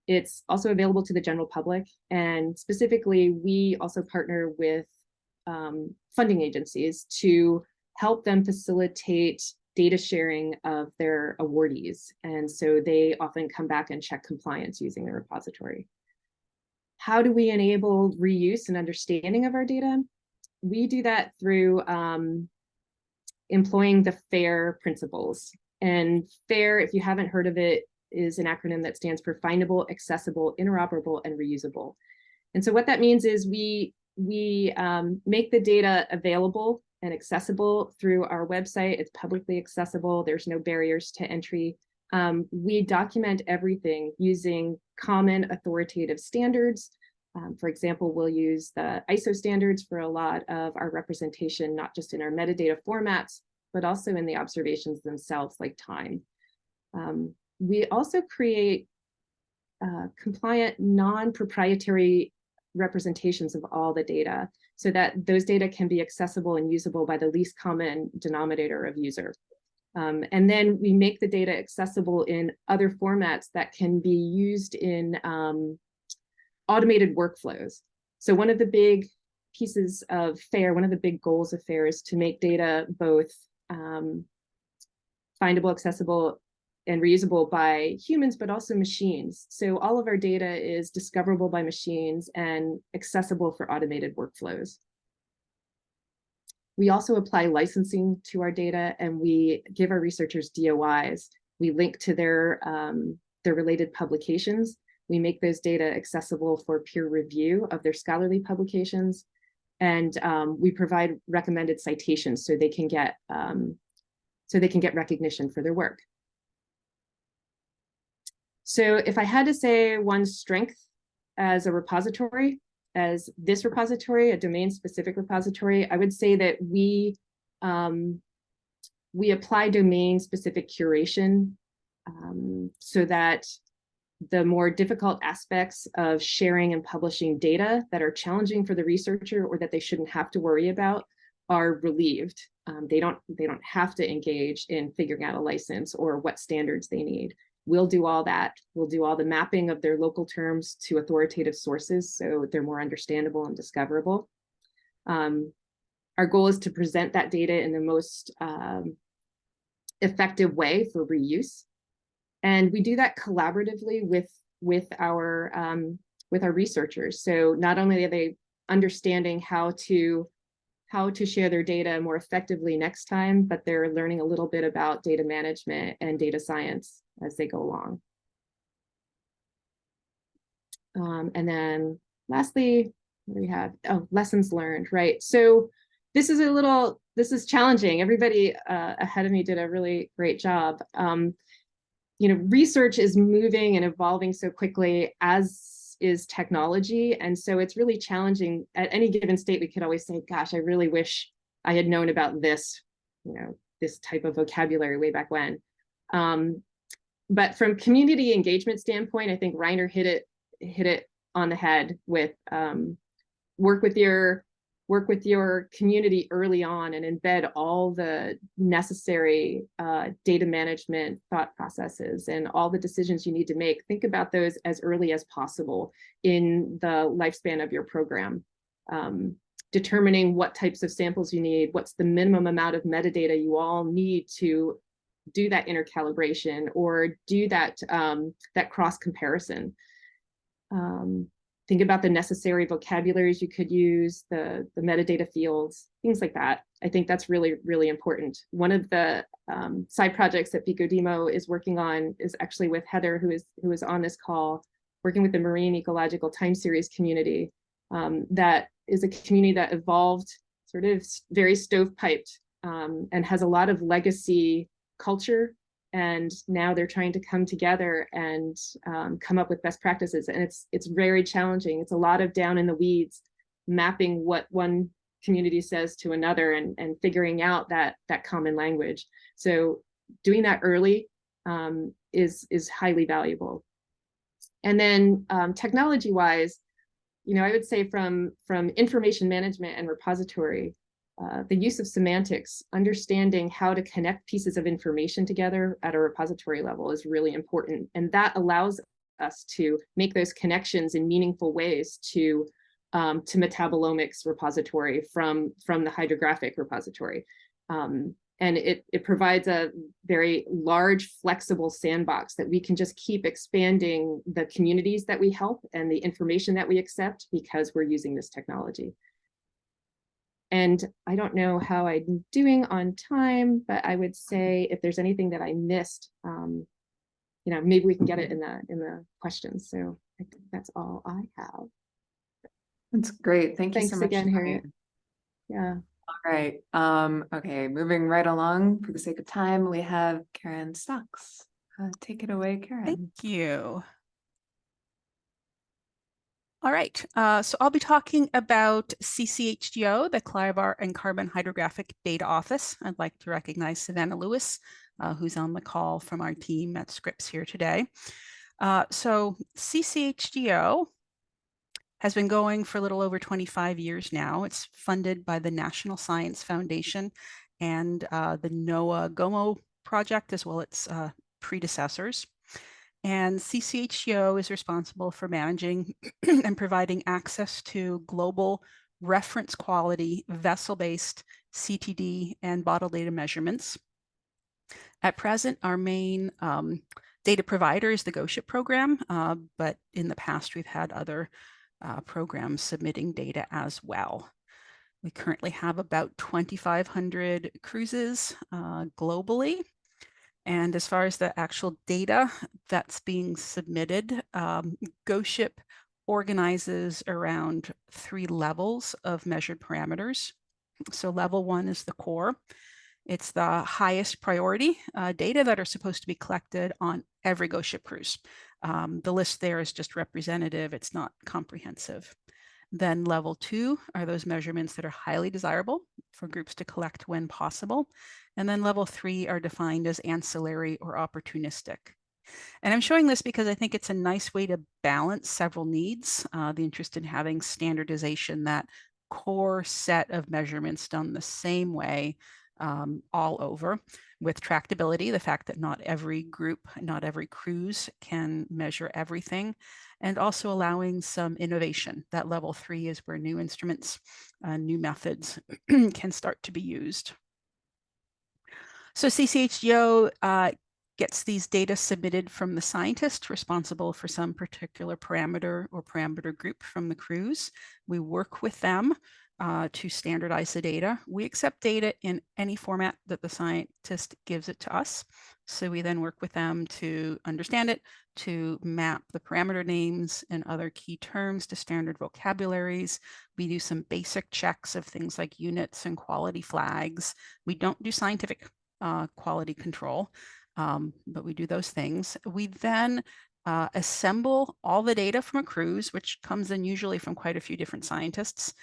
It's also available to the general public, and specifically, we also partner with funding agencies to help them facilitate data sharing of their awardees. And so they often come back and check compliance using the repository. How do we enable reuse and understanding of our data? We do that through employing the FAIR principles. And FAIR, if you haven't heard of it, is an acronym that stands for findable, accessible, interoperable, and reusable. And so what that means is we make the data available and accessible through our website. It's publicly accessible. There's no barriers to entry. We document everything using common authoritative standards. For example, we'll use the ISO standards for a lot of our representation, not just in our metadata formats, but also in the observations themselves, like time. We also create compliant, non-proprietary representations of all the data, so that those data can be accessible and usable by the least common denominator of user. And then we make the data accessible in other formats that can be used in automated workflows. So one of the big pieces of FAIR, one of the big goals of FAIR, is to make data both findable, accessible, and reusable by humans, but also machines. So all of our data is discoverable by machines and accessible for automated workflows. We also apply licensing to our data, and we give our researchers DOIs. We link to their related publications. We make those data accessible for peer review of their scholarly publications, and we provide recommended citations so they can get recognition for their work. So if I had to say one strength as a repository, as this repository, a domain-specific repository, I would say that we apply domain-specific curation so that the more difficult aspects of sharing and publishing data that are challenging for the researcher or that they shouldn't have to worry about are relieved. They don't have to engage in figuring out a license or what standards they need. We'll do all that. We'll do all the mapping of their local terms to authoritative sources so they're more understandable and discoverable. Our goal is to present that data in the most effective way for reuse. And we do that collaboratively with our researchers. So not only are they understanding how to share their data more effectively next time, but they're learning a little bit about data management and data science as they go along. And then lastly, what do we have? Oh, lessons learned, right? So this is challenging. Everybody ahead of me did a really great job. Research is moving and evolving so quickly, as is technology. And so it's really challenging. At any given state, we could always say, gosh, I really wish I had known about this, this type of vocabulary way back when. But from community engagement standpoint, I think Reiner hit it on the head with work with your community early on and embed all the necessary data management thought processes and all the decisions you need to make. Think about those as early as possible in the lifespan of your program. Determining what types of samples you need, what's the minimum amount of metadata you all need to do that intercalibration or do that cross comparison. Think about the necessary vocabularies you could use, the metadata fields, things like that. I think that's really, really important. One of the side projects that BioGeoSCAPES is working on is actually with Heather, who is on this call, working with the Marine Ecological Time Series community. That is a community that evolved sort of very stovepiped and has a lot of legacy culture. And now they're trying to come together and come up with best practices. And it's very challenging. It's a lot of down in the weeds, mapping what one community says to another and figuring out that common language. So doing that early is highly valuable. And then technology-wise, I would say from information management and repository, the use of semantics, understanding how to connect pieces of information together at a repository level is really important. And that allows us to make those connections in meaningful ways to metabolomics repository from the hydrographic repository. And it provides a very large, flexible sandbox that we can just keep expanding the communities that we help and the information that we accept because we're using this technology. And I don't know how I'm doing on time, but I would say if there's anything that I missed, maybe we can get it in the questions. So I think that's all I have. That's great. Thank you so much. Thanks again, Harriet. Yeah. All right. Okay, moving right along for the sake of time, we have Karen Stocks. Take it away, Karen. Thank you. All right, so I'll be talking about CCHGO, the Calabar and Carbon Hydrographic Data Office. I'd like to recognize Savannah Lewis, who's on the call from our team at Scripps here today. So CCHGO has been going for a little over 25 years now. It's funded by the National Science Foundation and the NOAA GOMO project, as well as its predecessors. And CCHGO is responsible for managing and providing access to global reference quality vessel-based CTD and bottle data measurements. At present, our main data provider is the GeoSCAPES program, but in the past we've had other programs submitting data as well. We currently have about 2,500 cruises globally. And as far as the actual data that's being submitted, GeoSCAPES organizes around 3 levels of measured parameters. So level 1 is the core. It's the highest priority data that are supposed to be collected on every GeoSCAPES cruise. The list there is just representative, it's not comprehensive. Then level 2 are those measurements that are highly desirable for groups to collect when possible. And then level 3 are defined as ancillary or opportunistic. And I'm showing this because I think it's a nice way to balance several needs. The interest in having standardization, that core set of measurements done the same way all over, with tractability, the fact that not every group, not every cruise can measure everything, and also allowing some innovation. That level 3 is where new instruments, new methods can start to be used. So CCHGO gets these data submitted from the scientist responsible for some particular parameter or parameter group from the cruise. We work with them to standardize the data. We accept data in any format that the scientist gives it to us. So we then work with them to understand it, to map the parameter names and other key terms to standard vocabularies. We do some basic checks of things like units and quality flags. We don't do scientific quality control, but we do those things. We then assemble all the data from a cruise, which comes in usually from quite a few different scientists,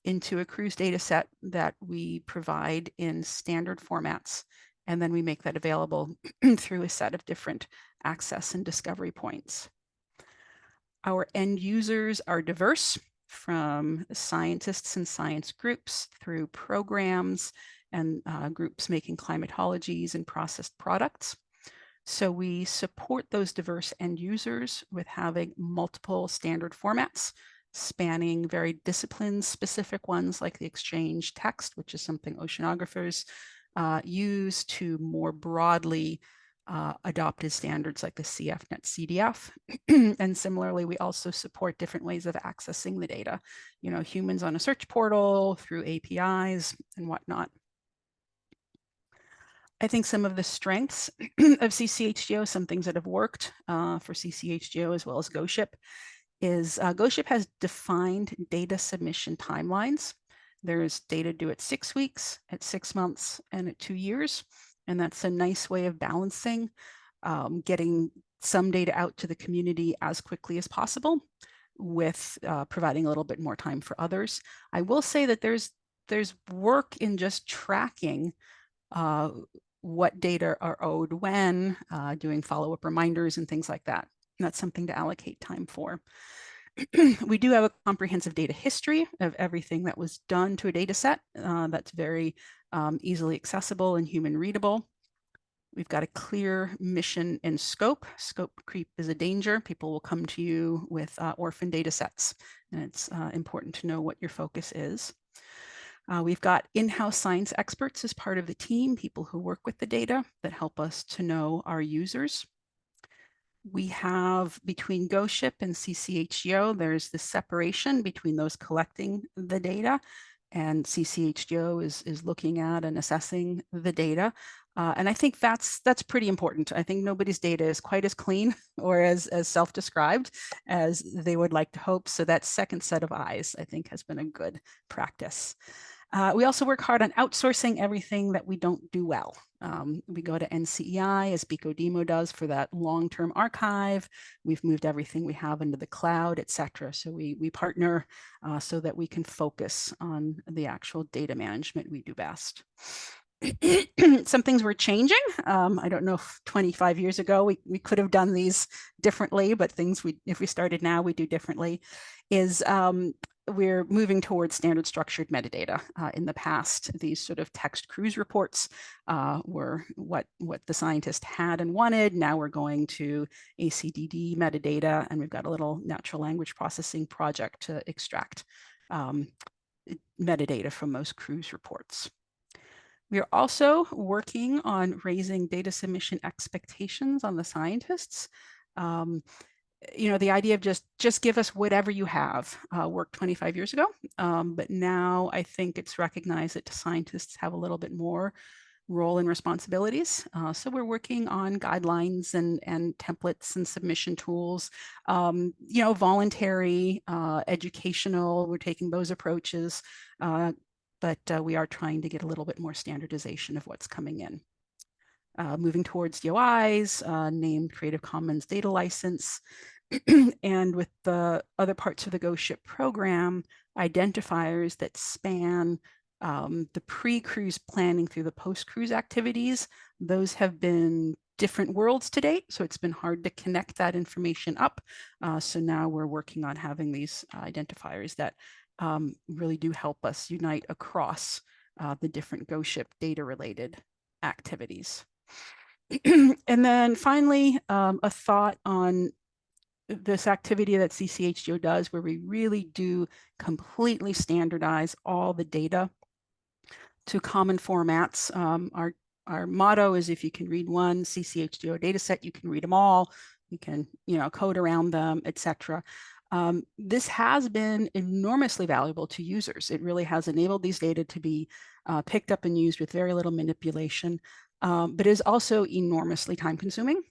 into a cruise data set that we provide in standard formats. And then we make that available through a set of different access and discovery points. Our end users are diverse, from scientists and science groups through programs and groups making climatologies and processed products. So we support those diverse end users with having multiple standard formats spanning very discipline-specific ones like the exchange text, which is something oceanographers use, to more broadly adopted standards like the CFNet CDF. And similarly, we also support different ways of accessing the data, you know, humans on a search portal, through APIs and whatnot. I think some of the strengths of CCHGO, some things that have worked for CCHGO as well as GoShip, is GoShip has defined data submission timelines. There's data due at 6 weeks, at 6 months, and at 2 years. And that's a nice way of balancing getting some data out to the community as quickly as possible with providing a little bit more time for others. I will say that there's work in just tracking what data are owed when, doing follow-up reminders and things like that. And that's something to allocate time for. We do have a comprehensive data history of everything that was done to a data set that's very easily accessible and human readable. We've got a clear mission and scope. Scope creep is a danger. People will come to you with orphan data sets, and it's important to know what your focus is. We've got in-house science experts as part of the team, people who work with the data that help us to know our users. We have, between GoShip and CCHGO, there's the separation between those collecting the data, and CCHGO is looking at and assessing the data. And I think that's pretty important. I think nobody's data is quite as clean or as self-described as they would like to hope. So that second set of eyes, I think, has been a good practice. We also work hard on outsourcing everything that we don't do well. We go to NCEI, as BioGeoSCAPES does, for that long-term archive. We've moved everything we have into the cloud, et cetera. So we partner so that we can focus on the actual data management we do best. Some things were changing. I don't know if 25 years ago we could have done these differently, but things if we started now, we do differently, is we're moving towards standard structured metadata. In the past, these sort of text cruise reports were what the scientist had and wanted. Now we're going to ACDD metadata, and we've got a little natural language processing project to extract metadata from those cruise reports. We are also working on raising data submission expectations on the scientists. You know, the idea of just give us whatever you have worked 25 years ago. But now I think it's recognized that scientists have a little bit more role and responsibilities. So we're working on guidelines and templates and submission tools, you know, voluntary, educational, we're taking those approaches, but we are trying to get a little bit more standardization of what's coming in. Moving towards DOIs, named Creative Commons data license, and with the other parts of the GoShip program, identifiers that span the pre-cruise planning through the post-cruise activities. Those have been different worlds to date, so it's been hard to connect that information up. So now we're working on having these identifiers that really do help us unite across the different GoShip data-related activities. And then finally, a thought on this activity that CCHGO does, where we really do completely standardize all the data to common formats. Our motto is, if you can read one CCHGO data set, you can read them all. You can, code around them, etc. This has been enormously valuable to users. It really has enabled these data to be picked up and used with very little manipulation, but is also enormously time consuming.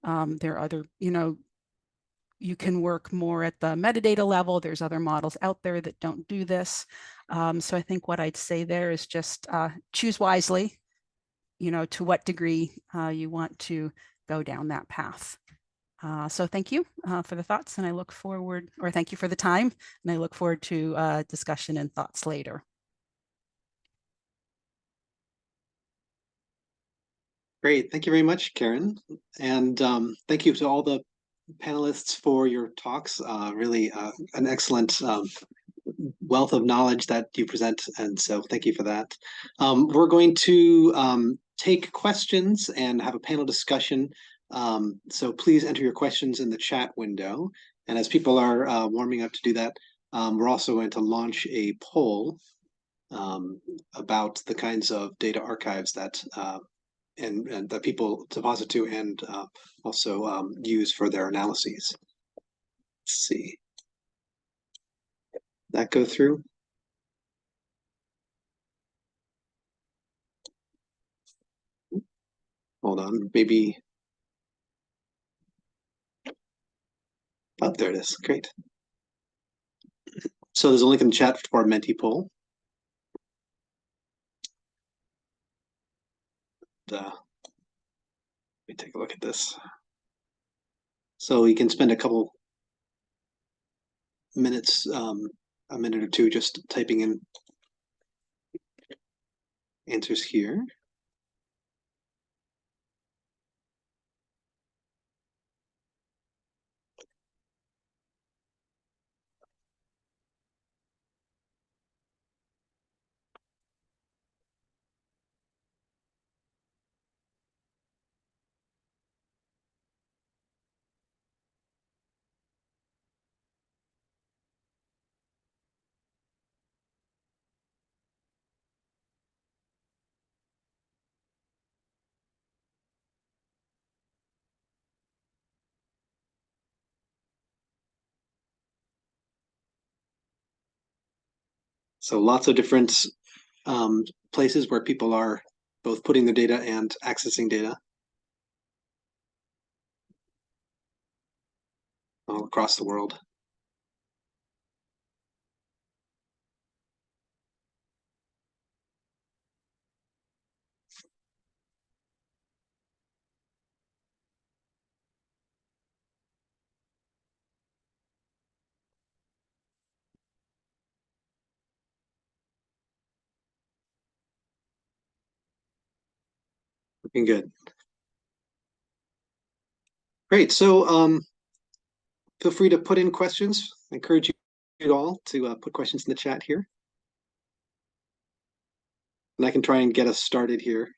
There are other, you can work more at the metadata level. There's other models out there that don't do this. So I think what I'd say there is just choose wisely, to what degree you want to go down that path. So thank you for the thoughts, and I look forward, or thank you for the time, and I look forward to discussion and thoughts later. Great, thank you very much, Karen. And thank you to all the panelists for your talks. Really an excellent wealth of knowledge that you present, and so thank you for that. We're going to take questions and have a panel discussion. So please enter your questions in the chat window. And as people are warming up to do that, we're also going to launch a poll about the kinds of data archives that and that people deposit to and also use for their analyses. Let's see. That go through? Hold on, maybe. Oh, there it is. Great. So there's a link in the chat for our Menti poll. Let me take a look at this. So you can spend a couple minutes, a minute or two, just typing in answers here. So lots of different places where people are both putting their data and accessing data all across the world. Looking good. Great. So feel free to put in questions. I encourage you all to put questions in the chat here. And I can try and get us started here.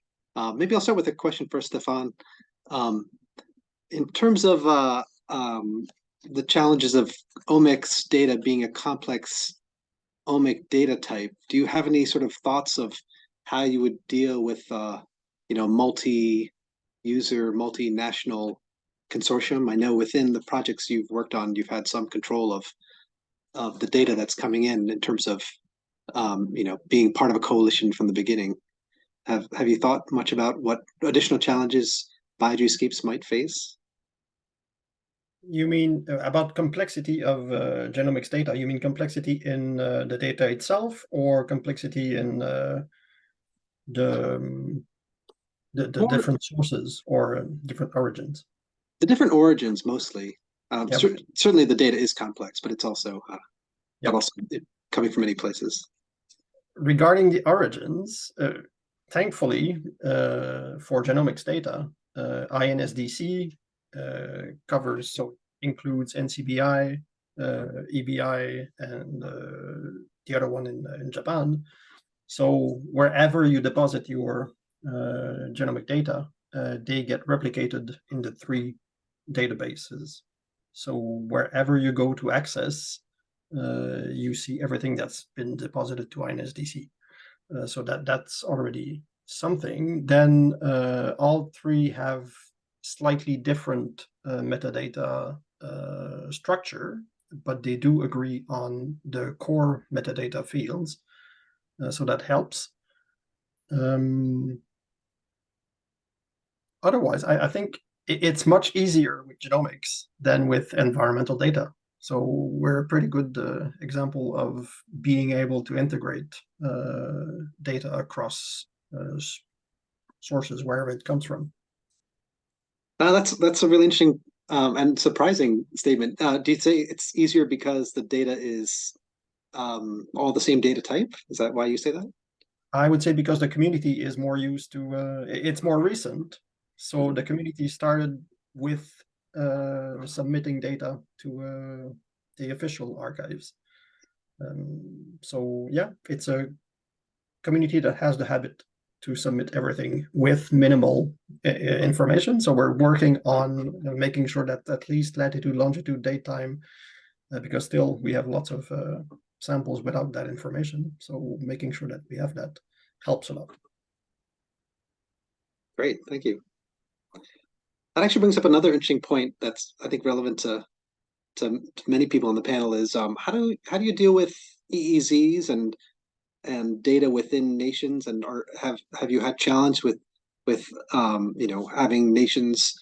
Maybe I'll start with a question for Stefan. In terms of the challenges of omics data being a complex omic data type, do you have any sort of thoughts of how you would deal with multi-user, multinational consortium? I know within the projects you've worked on, you've had some control of the data that's coming in terms of being part of a coalition from the beginning. Have you thought much about what additional challenges BioGeoSCAPES might face? You mean about complexity of genomics data? You mean complexity in the data itself, or complexity in the different sources or different origins? The different origins mostly. Yep. Certainly the data is complex, but it's also, Yep. coming from many places. Regarding the origins, thankfully, for genomics data, INSDC covers, so includes NCBI, EBI, and the other one in Japan. So wherever you deposit your genomic data, they get replicated in the 3 databases. So wherever you go to access, you see everything that's been deposited to INSDC. So that's already something. Then all 3 have slightly different metadata structure, but they do agree on the core metadata fields. So that helps. Otherwise, I think it's much easier with genomics than with environmental data. So we're a pretty good example of being able to integrate data across sources wherever it comes from. That's a really interesting and surprising statement. Do you say it's easier because the data is all the same data type? Is that why you say that? I would say because the community is more used to, it's more recent. So the community started with submitting data to the official archives. So yeah, it's a community that has the habit to submit everything with minimal information. So we're working on making sure that at least latitude, longitude, date time, because still we have lots of samples without that information. So making sure that we have that helps a lot. Great, thank you. That actually brings up another interesting point that's, I think, relevant to many people on the panel is how do you deal with EEZs and data within nations, and have you had challenge with you know, having nations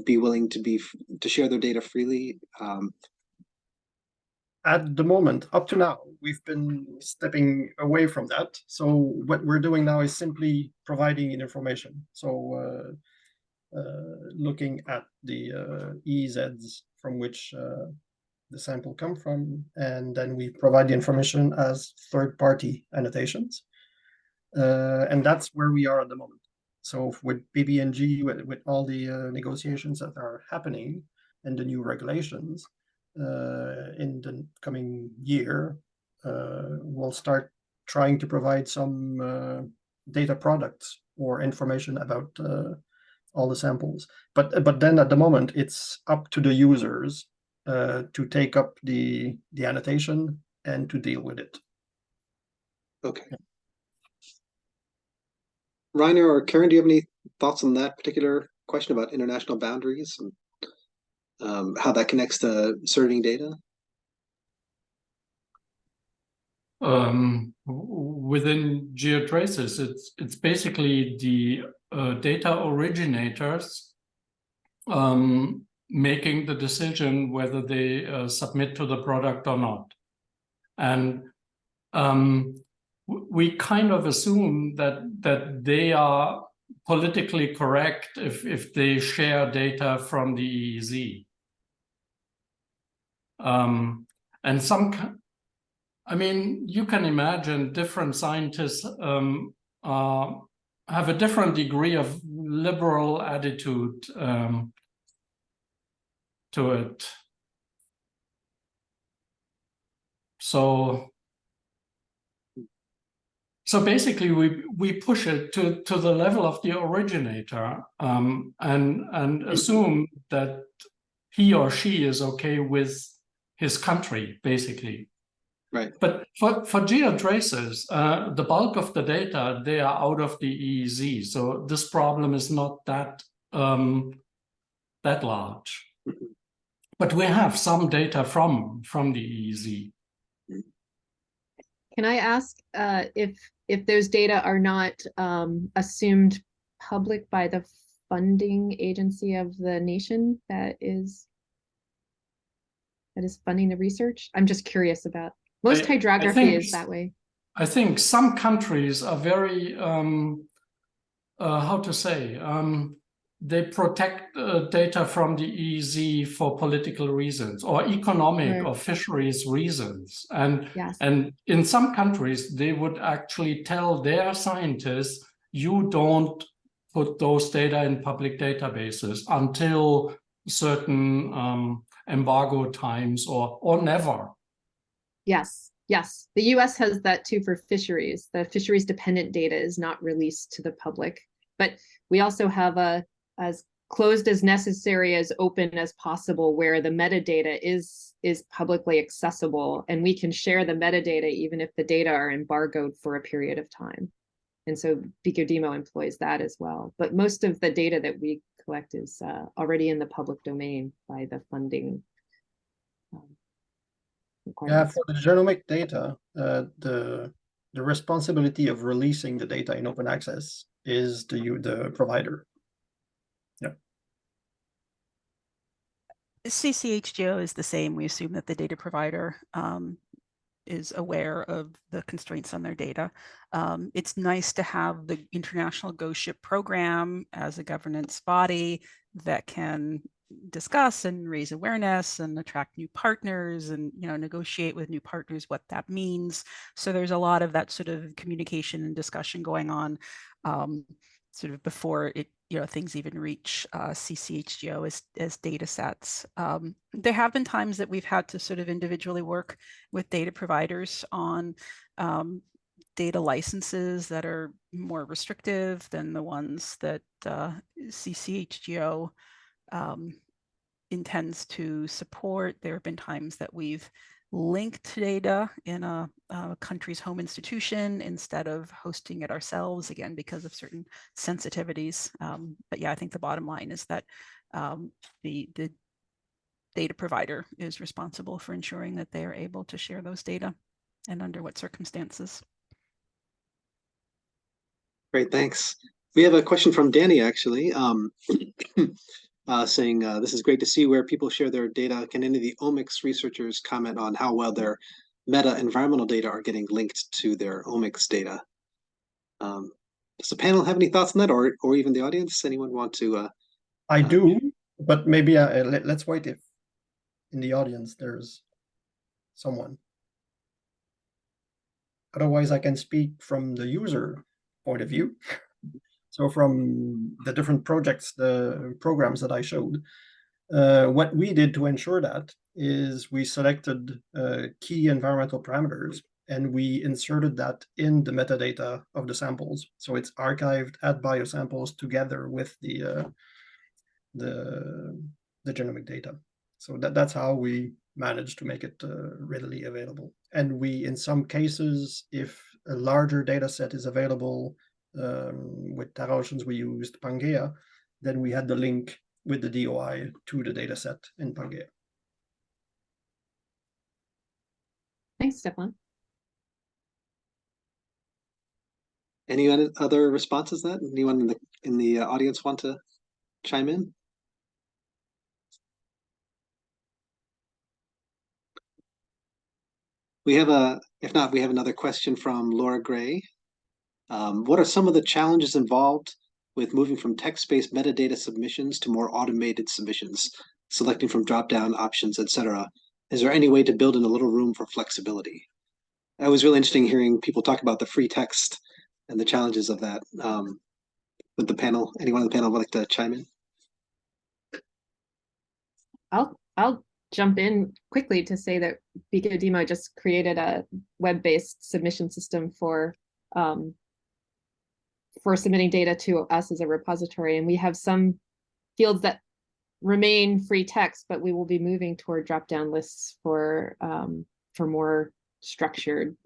be willing to share their data freely? At the moment, up to now, we've been stepping away from that. So what we're doing now is simply providing information. So looking at the EEZs from which the sample come from, and then we provide the information as third-party annotations. And that's where we are at the moment. So with BBNG, with all the negotiations that are happening and the new regulations, in the coming year, we'll start trying to provide some data products or information about all the samples. But then at the moment, it's up to the users to take up the annotation and to deal with it. Okay. Rainer or Karen, do you have any thoughts on that particular question about international boundaries and how that connects to serving data? Within GeoTraces, it's basically the data originators making the decision whether they submit to the product or not. And we kind of assume that they are politically correct if they share data from the EEZ. And I mean, you can imagine different scientists have a different degree of liberal attitude to it. So basically, we push it to the level of the originator and assume that he or she is okay with his country, basically. Right. But for GeoTraces, the bulk of the data, they are out of the EEZ. So this problem is not that large. Mm-hmm. But we have some data from the EEZ. Can I ask if those data are not assumed public by the funding agency of the nation that is funding the research? I'm just curious about. Most hydrography is that way. I think some countries are very, how to say, they protect data from the EEZ for political reasons or economic or fisheries reasons. And, and in some countries, they would actually tell their scientists, you don't put those data in public databases until certain embargo times or never. Yes. Yes, the US has that too for fisheries. The fisheries dependent data is not released to the public, but we also have a as closed as necessary, as open as possible, where the metadata is publicly accessible, and we can share the metadata even if the data are embargoed for a period of time. And so BioGeoDemo employs that as well. But most of the data that we collect is already in the public domain by the funding Yeah, requirements. for the genomic data, the responsibility of releasing the data in open access is the provider. Yeah. CCHGO is the same. We assume that the data provider is aware of the constraints on their data. It's nice to have the International Ghost Ship program as a governance body that can discuss and raise awareness and attract new partners and negotiate with new partners what that means. So there's a lot of that sort of communication and discussion going on sort of before it things even reach CCHGO as data sets. There have been times that we've had to sort of individually work with data providers on data licenses that are more restrictive than the ones that CCHGO intends to support. There have been times that we've linked data in a country's home institution instead of hosting it ourselves, again, because of certain sensitivities. But yeah, I think the bottom line is that the data provider is responsible for ensuring that they are able to share those data and under what circumstances. Great, thanks. We have a question from Danny, actually, saying, this is great to see where people share their data. Can any of the omics researchers comment on how well their meta environmental data are getting linked to their omics data? Does the panel have any thoughts on that, or even the audience? Anyone want to? I do, but maybe let's wait if in the audience there's someone. Otherwise, I can speak from the user point of view. So from the different projects, the programs that I showed, what we did to ensure that is we selected key environmental parameters and we inserted that in the metadata of the samples. So it's archived at biosamples together with the genomic data. So that's how we managed to make it readily available. And we, in some cases, if a larger data set is available, with Terra Oceans, we used Pangea, then we had the link with the DOI to the data set in Pangea. Thanks, Stefan. Any other responses to that? Anyone in the audience want to chime in? We have if not, we have another question from Laura Gray. What are some of the challenges involved with moving from text-based metadata submissions to more automated submissions, selecting from drop-down options, etc.? Is there any way to build in a little room for flexibility? It was really interesting hearing people talk about the free text and the challenges of that. With the panel, anyone on the panel would like to chime in? I'll jump in quickly to say that BioGeoDemo just created a web-based submission system for submitting data to us as a repository, and we have some fields that remain free text, but we will be moving toward drop-down lists for more structured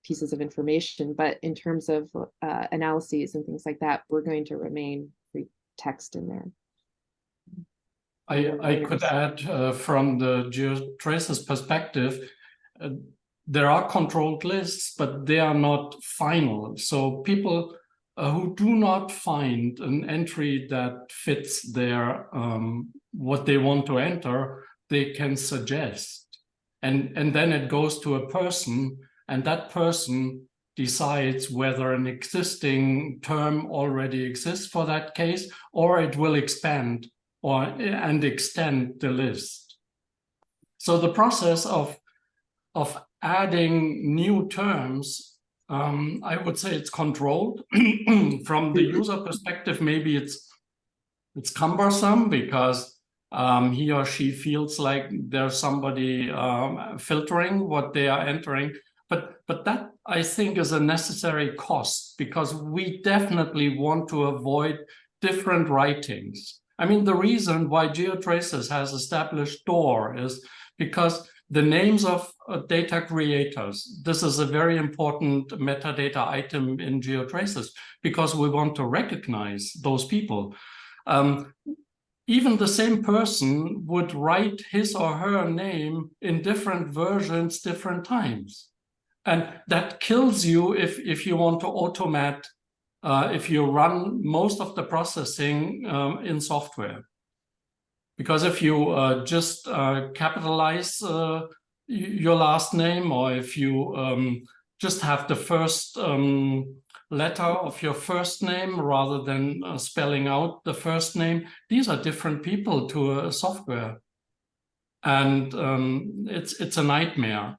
pieces of information. But in terms of analyses and things like that, we're going to remain free text in there. I could add from the GeoTraces perspective, there are controlled lists, but they are not final. So people who do not find an entry that fits their what they want to enter, they can suggest. And then it goes to a person, and that person decides whether an existing term already exists for that case, or it will expand and extend the list. So the process of adding new terms, I would say it's controlled. From the user perspective, maybe it's cumbersome because he or she feels like there's somebody filtering what they are entering. But that, I think, is a necessary cost, because we definitely want to avoid different writings. I mean, the reason why GeoTraces has established DOOR is because the names of data creators, this is a very important metadata item in GeoTraces, because we want to recognize those people. Even the same person would write his or her name in different versions, different times. And that kills you if you want to automate, if you run most of the processing in software. Because if you just capitalize your last name, or if you just have the first letter of your first name rather than spelling out the first name, these are different people to a software. And it's a nightmare.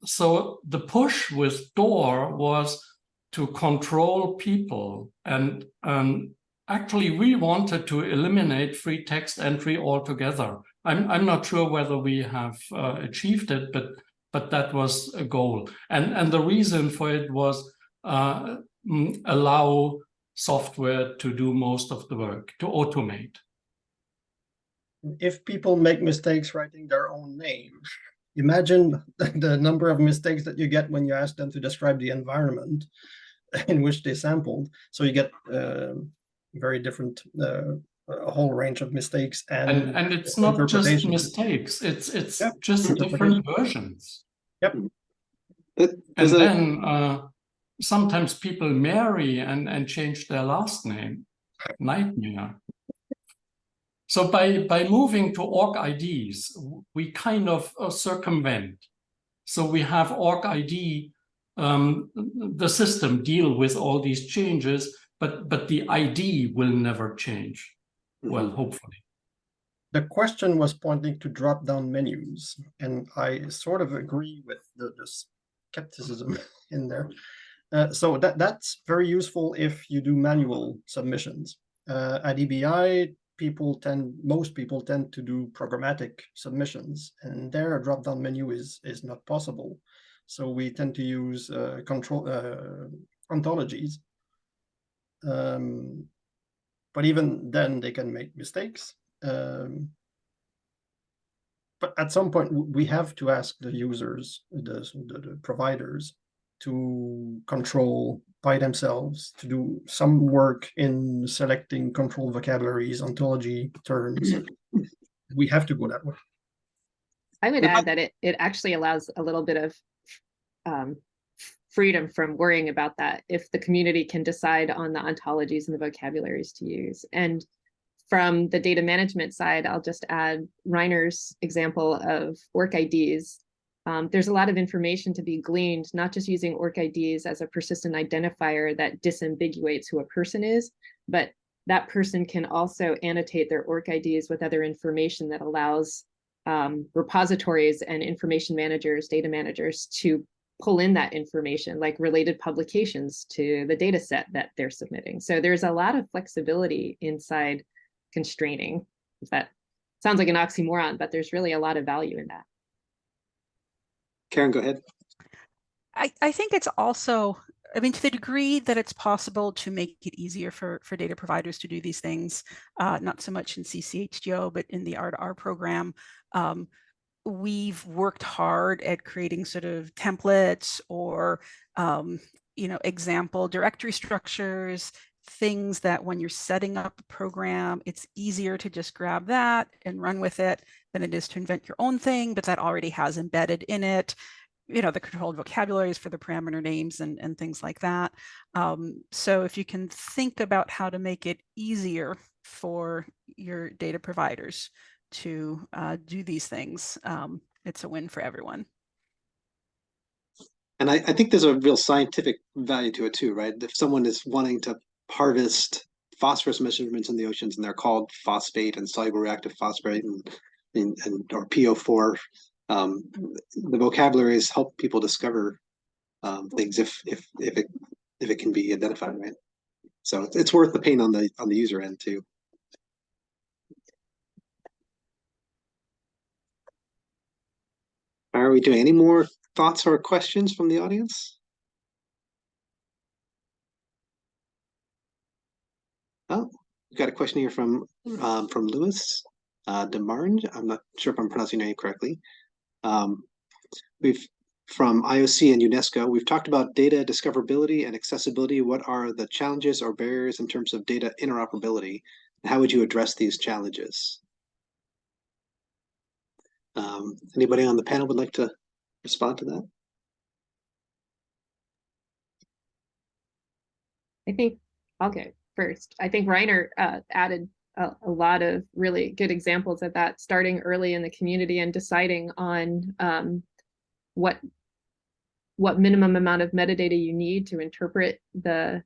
So the push with DOOR was to control people, and actually we wanted to eliminate free text entry altogether. I'm not sure whether we have achieved it, but that was a goal. And the reason for it was allow software to do most of the work, to automate. If people make mistakes writing their own name, imagine the number of mistakes that you get when you ask them to describe the environment in which they sampled. So you get very different, a whole range of mistakes. And it's not just mistakes, it's just different versions. Yep. And then sometimes people marry and change their last name. Nightmare. So by moving to org IDs, we kind of circumvent. So we have org ID, the system deal with all these changes, but the ID will never change. Well, hopefully. The question was pointing to drop-down menus, and I sort of agree with the skepticism in there. So that's very useful if you do manual submissions. At EBI, most people tend to do programmatic submissions, and there a drop-down menu is not possible. So we tend to use ontologies. But even then they can make mistakes. But at some point we have to ask the users, the providers, to control by themselves, to do some work in selecting control vocabularies, ontology terms. We have to go that way. I would add that it actually allows a little bit of freedom from worrying about that if the community can decide on the ontologies and the vocabularies to use. And from the data management side, I'll just add Reiner's example of org IDs. There's a lot of information to be gleaned, not just using org IDs as a persistent identifier that disambiguates who a person is, but that person can also annotate their org IDs with other information that allows repositories and information managers, data managers to pull in that information, like related publications to the data set that they're submitting. So there's a lot of flexibility inside constraining. That sounds like an oxymoron, but there's really a lot of value in that. Karen, go ahead. I think it's also, I mean, to the degree that it's possible to make it easier for data providers to do these things, not so much in CCHGO, but in the R2R program, we've worked hard at creating sort of templates or, example directory structures, things that when you're setting up a program, it's easier to just grab that and run with it than it is to invent your own thing, but that already has embedded in it, the controlled vocabularies for the parameter names and things like that. So if you can think about how to make it easier for your data providers to do these things, it's a win for everyone. And I think there's a real scientific value to it too, right? If someone is wanting to harvest phosphorus measurements in the oceans and they're called phosphate and soluble reactive phosphate and or PO4, the vocabularies help people discover things if it can be identified, right? So it's worth the pain on the user end too. Are we doing any more thoughts or questions from the audience? Oh, we've got a question here from Louis Demarge. I'm not sure if I'm pronouncing your name correctly. We've from IOC and UNESCO, we've talked about data discoverability and accessibility. What are the challenges or barriers in terms of data interoperability? How would you address these challenges? Anybody on the panel would like to respond to that? I think I'll go first. I think Reiner added a lot of really good examples of that, starting early in the community and deciding on what minimum amount of metadata you need to interpret the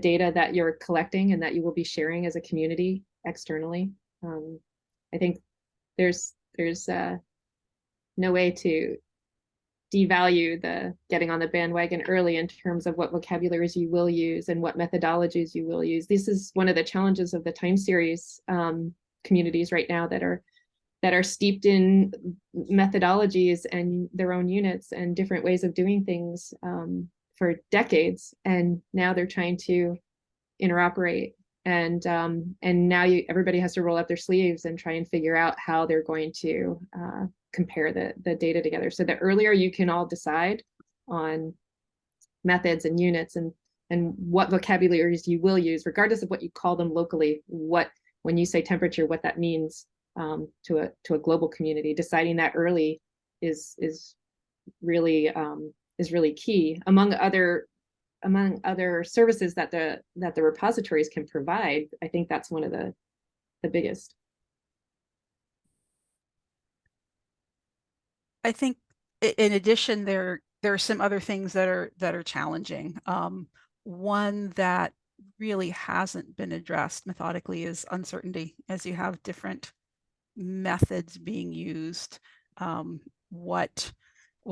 data that you're collecting and that you will be sharing as a community externally. I think there's no way to devalue the getting on the bandwagon early in terms of what vocabularies you will use and what methodologies you will use. This is one of the challenges of the time series communities right now that are steeped in methodologies and their own units and different ways of doing things for decades, and now they're trying to interoperate, and now everybody has to roll up their sleeves and try and figure out how they're going to compare the data together. So the earlier you can all decide on methods and units and what vocabularies you will use, regardless of what you call them locally, when you say temperature, what that means to a global community, deciding that early is really key. Among other services that the repositories can provide, I think that's one of the biggest. I think in addition, there are some other things that are challenging. One that really hasn't been addressed methodically is uncertainty. As you have different methods being used, what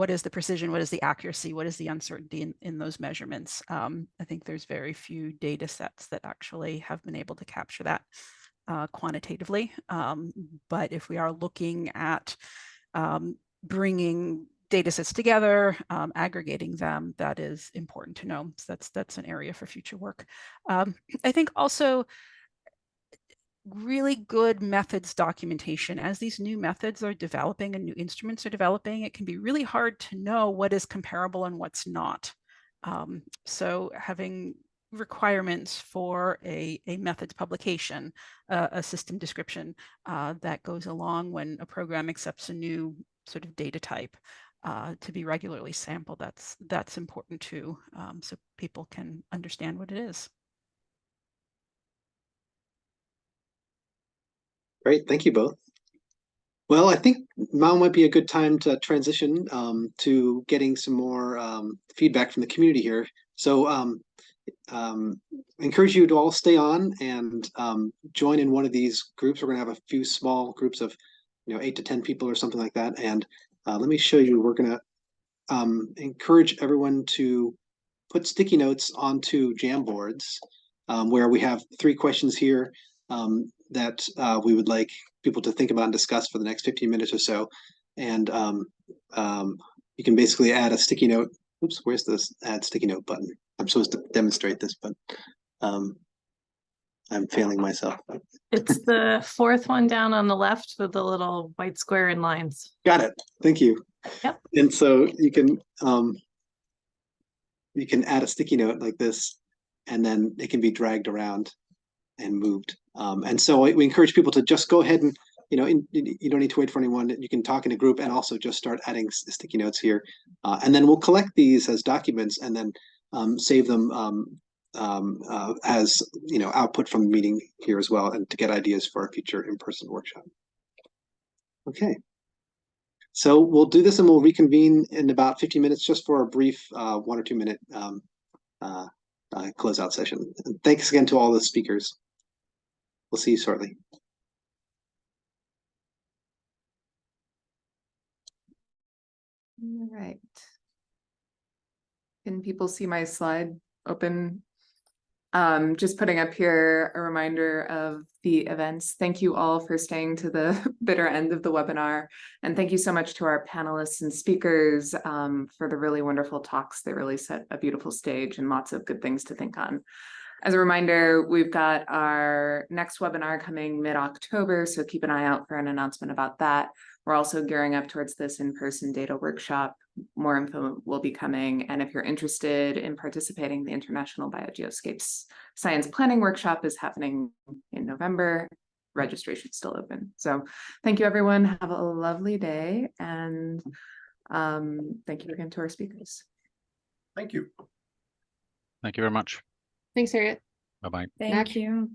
is the precision, what is the accuracy, what is the uncertainty in those measurements? I think there's very few data sets that actually have been able to capture that quantitatively. But if we are looking at bringing data sets together, aggregating them, that is important to know. So that's an area for future work. I think also really good methods documentation. As these new methods are developing and new instruments are developing, it can be really hard to know what is comparable and what's not. So having requirements for a methods publication, a system description that goes along when a program accepts a new sort of data type to be regularly sampled, that's important too, so people can understand what it is. Great, thank you both. Well, I think now might be a good time to transition to getting some more feedback from the community here. So I encourage you to all stay on and join in one of these groups. We're going to have a few small groups of 8 to 10 people or something like that. And let me show you, we're going to encourage everyone to put sticky notes onto Jamboards where we have 3 questions here that we would like people to think about and discuss for the next 15 minutes or so. And you can basically add a sticky note. Oops, where's this add sticky note button? I'm supposed to demonstrate this, but I'm failing myself. It's the 4th one down on the left with the little white square and lines. Got it. Thank you. Yep. And so you can add a sticky note like this, and then it can be dragged around and moved. And so we encourage people to just go ahead and, you don't need to wait for anyone. You can talk in a group and also just start adding sticky notes here. And then we'll collect these as documents and then save them as, output from the meeting here as well, and to get ideas for a future in-person workshop. Okay. So we'll do this and we'll reconvene in about 15 minutes just for a brief 1 or 2 minute closeout session. And thanks again to all the speakers. We'll see you shortly. All right. Can people see my slide open Just putting up here a reminder of the events. Thank you all for staying to the bitter end of the webinar. And thank you so much to our panelists and speakers for the really wonderful talks. They really set a beautiful stage and lots of good things to think on. As a reminder, we've got our next webinar coming mid-October, so keep an eye out for an announcement about that. We're also gearing up towards this in-person data workshop. More info will be coming. And if you're interested in participating, the International BioGeoSCAPES Science Planning Workshop is happening in November. Registration's still open. So thank you, everyone. Have a lovely day. And thank you again to our speakers. Thank you. Thank you very much. Thanks, Harriet. Bye-bye. Mac? Thank you.